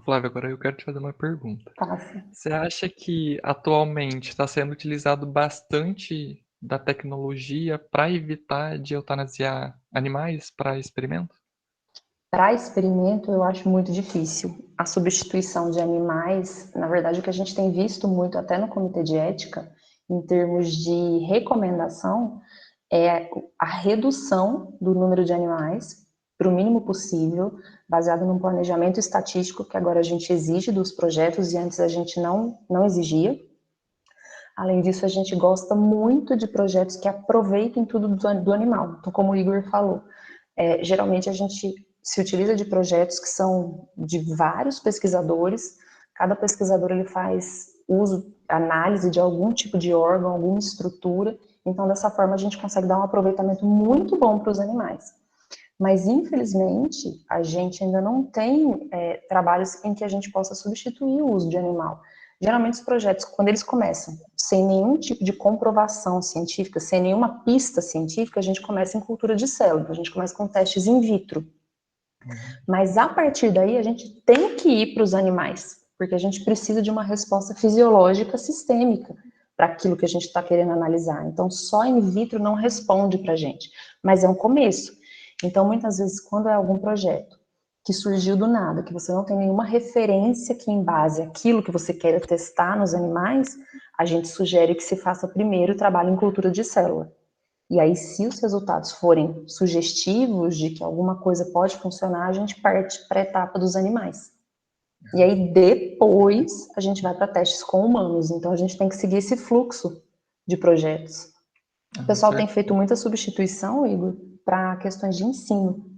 Flávio, agora eu quero te fazer uma pergunta. Passa. Você acha que atualmente está sendo utilizado bastante da tecnologia para evitar de eutanasiar animais para experimento? Para experimento, eu acho muito difícil. A substituição de animais, na verdade, o que a gente tem visto muito até no Comitê de Ética, em termos de recomendação, é a redução do número de animais para o mínimo possível, baseado num planejamento estatístico que agora a gente exige dos projetos e antes a gente não exigia. Além disso, a gente gosta muito de projetos que aproveitem tudo do animal. Então, como o Igor falou, geralmente a gente se utiliza de projetos que são de vários pesquisadores, cada pesquisador ele faz análise de algum tipo de órgão, alguma estrutura, então dessa forma a gente consegue dar um aproveitamento muito bom para os animais. Mas infelizmente a gente ainda não tem trabalhos em que a gente possa substituir o uso de animal. Geralmente os projetos, quando eles começam, sem nenhum tipo de comprovação científica, sem nenhuma pista científica, a gente começa em cultura de célula, a gente começa com testes in vitro. Mas a partir daí a gente tem que ir para os animais, porque a gente precisa de uma resposta fisiológica sistêmica para aquilo que a gente está querendo analisar. Então, só in vitro não responde para a gente, mas é um começo. Então, muitas vezes, quando é algum projeto que surgiu do nada, que você não tem nenhuma referência que embase aquilo que você queira testar nos animais, a gente sugere que se faça primeiro o trabalho em cultura de célula. E aí, se os resultados forem sugestivos de que alguma coisa pode funcionar, a gente parte para a etapa dos animais. E aí, depois, a gente vai para testes com humanos. Então, a gente tem que seguir esse fluxo de projetos. O pessoal tem feito muita substituição, Igor, para questões de ensino.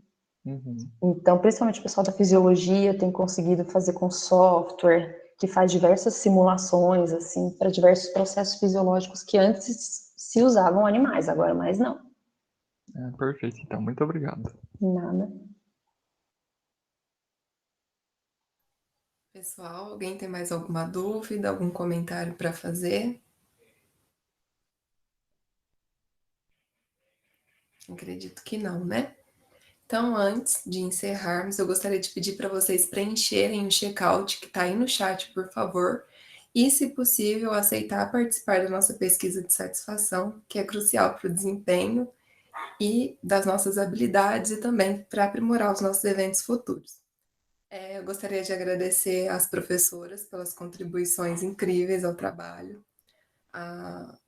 Então, principalmente o pessoal da fisiologia tem conseguido fazer com software, que faz diversas simulações, assim, para diversos processos fisiológicos que antes se usavam animais, agora mais não. Perfeito, então, muito obrigado. Nada. Pessoal, alguém tem mais alguma dúvida, algum comentário para fazer? Acredito que não, né? Então, antes de encerrarmos, eu gostaria de pedir para vocês preencherem o check-out que está aí no chat, por favor, e, se possível, aceitar participar da nossa pesquisa de satisfação, que é crucial para o desempenho e das nossas habilidades e também para aprimorar os nossos eventos futuros. Eu gostaria de agradecer às professoras pelas contribuições incríveis ao trabalho.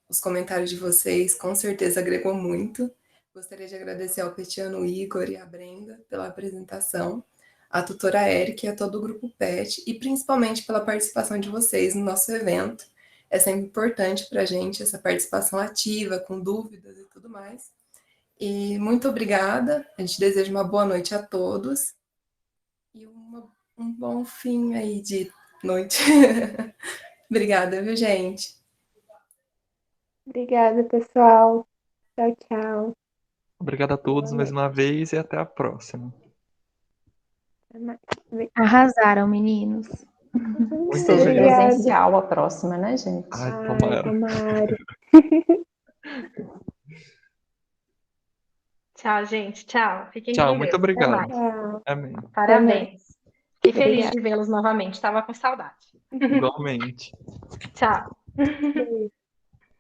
Os comentários de vocês com certeza agregou muito. Gostaria de agradecer ao Petiano Igor e à Brenda pela apresentação, à tutora Érica e a todo o grupo PET, e principalmente pela participação de vocês no nosso evento. É sempre importante para a gente essa participação ativa, com dúvidas e tudo mais. E muito obrigada, a gente deseja uma boa noite a todos e um bom fim aí de noite. Obrigada, viu, gente? Obrigada, pessoal. Tchau, tchau. Obrigado a todos mais uma vez e até a próxima. Arrasaram, meninos. Muito Seja obrigado. presencial a próxima, né, gente? Ai, tomara. Tomara. Tchau, gente. Tchau. Fiquem Tchau, com muito Deus. Até obrigado. mais. Tchau. Amém. Parabéns. Fiquei feliz Obrigada. de vê-los novamente. Estava com saudade. Igualmente. Tchau. Beijo.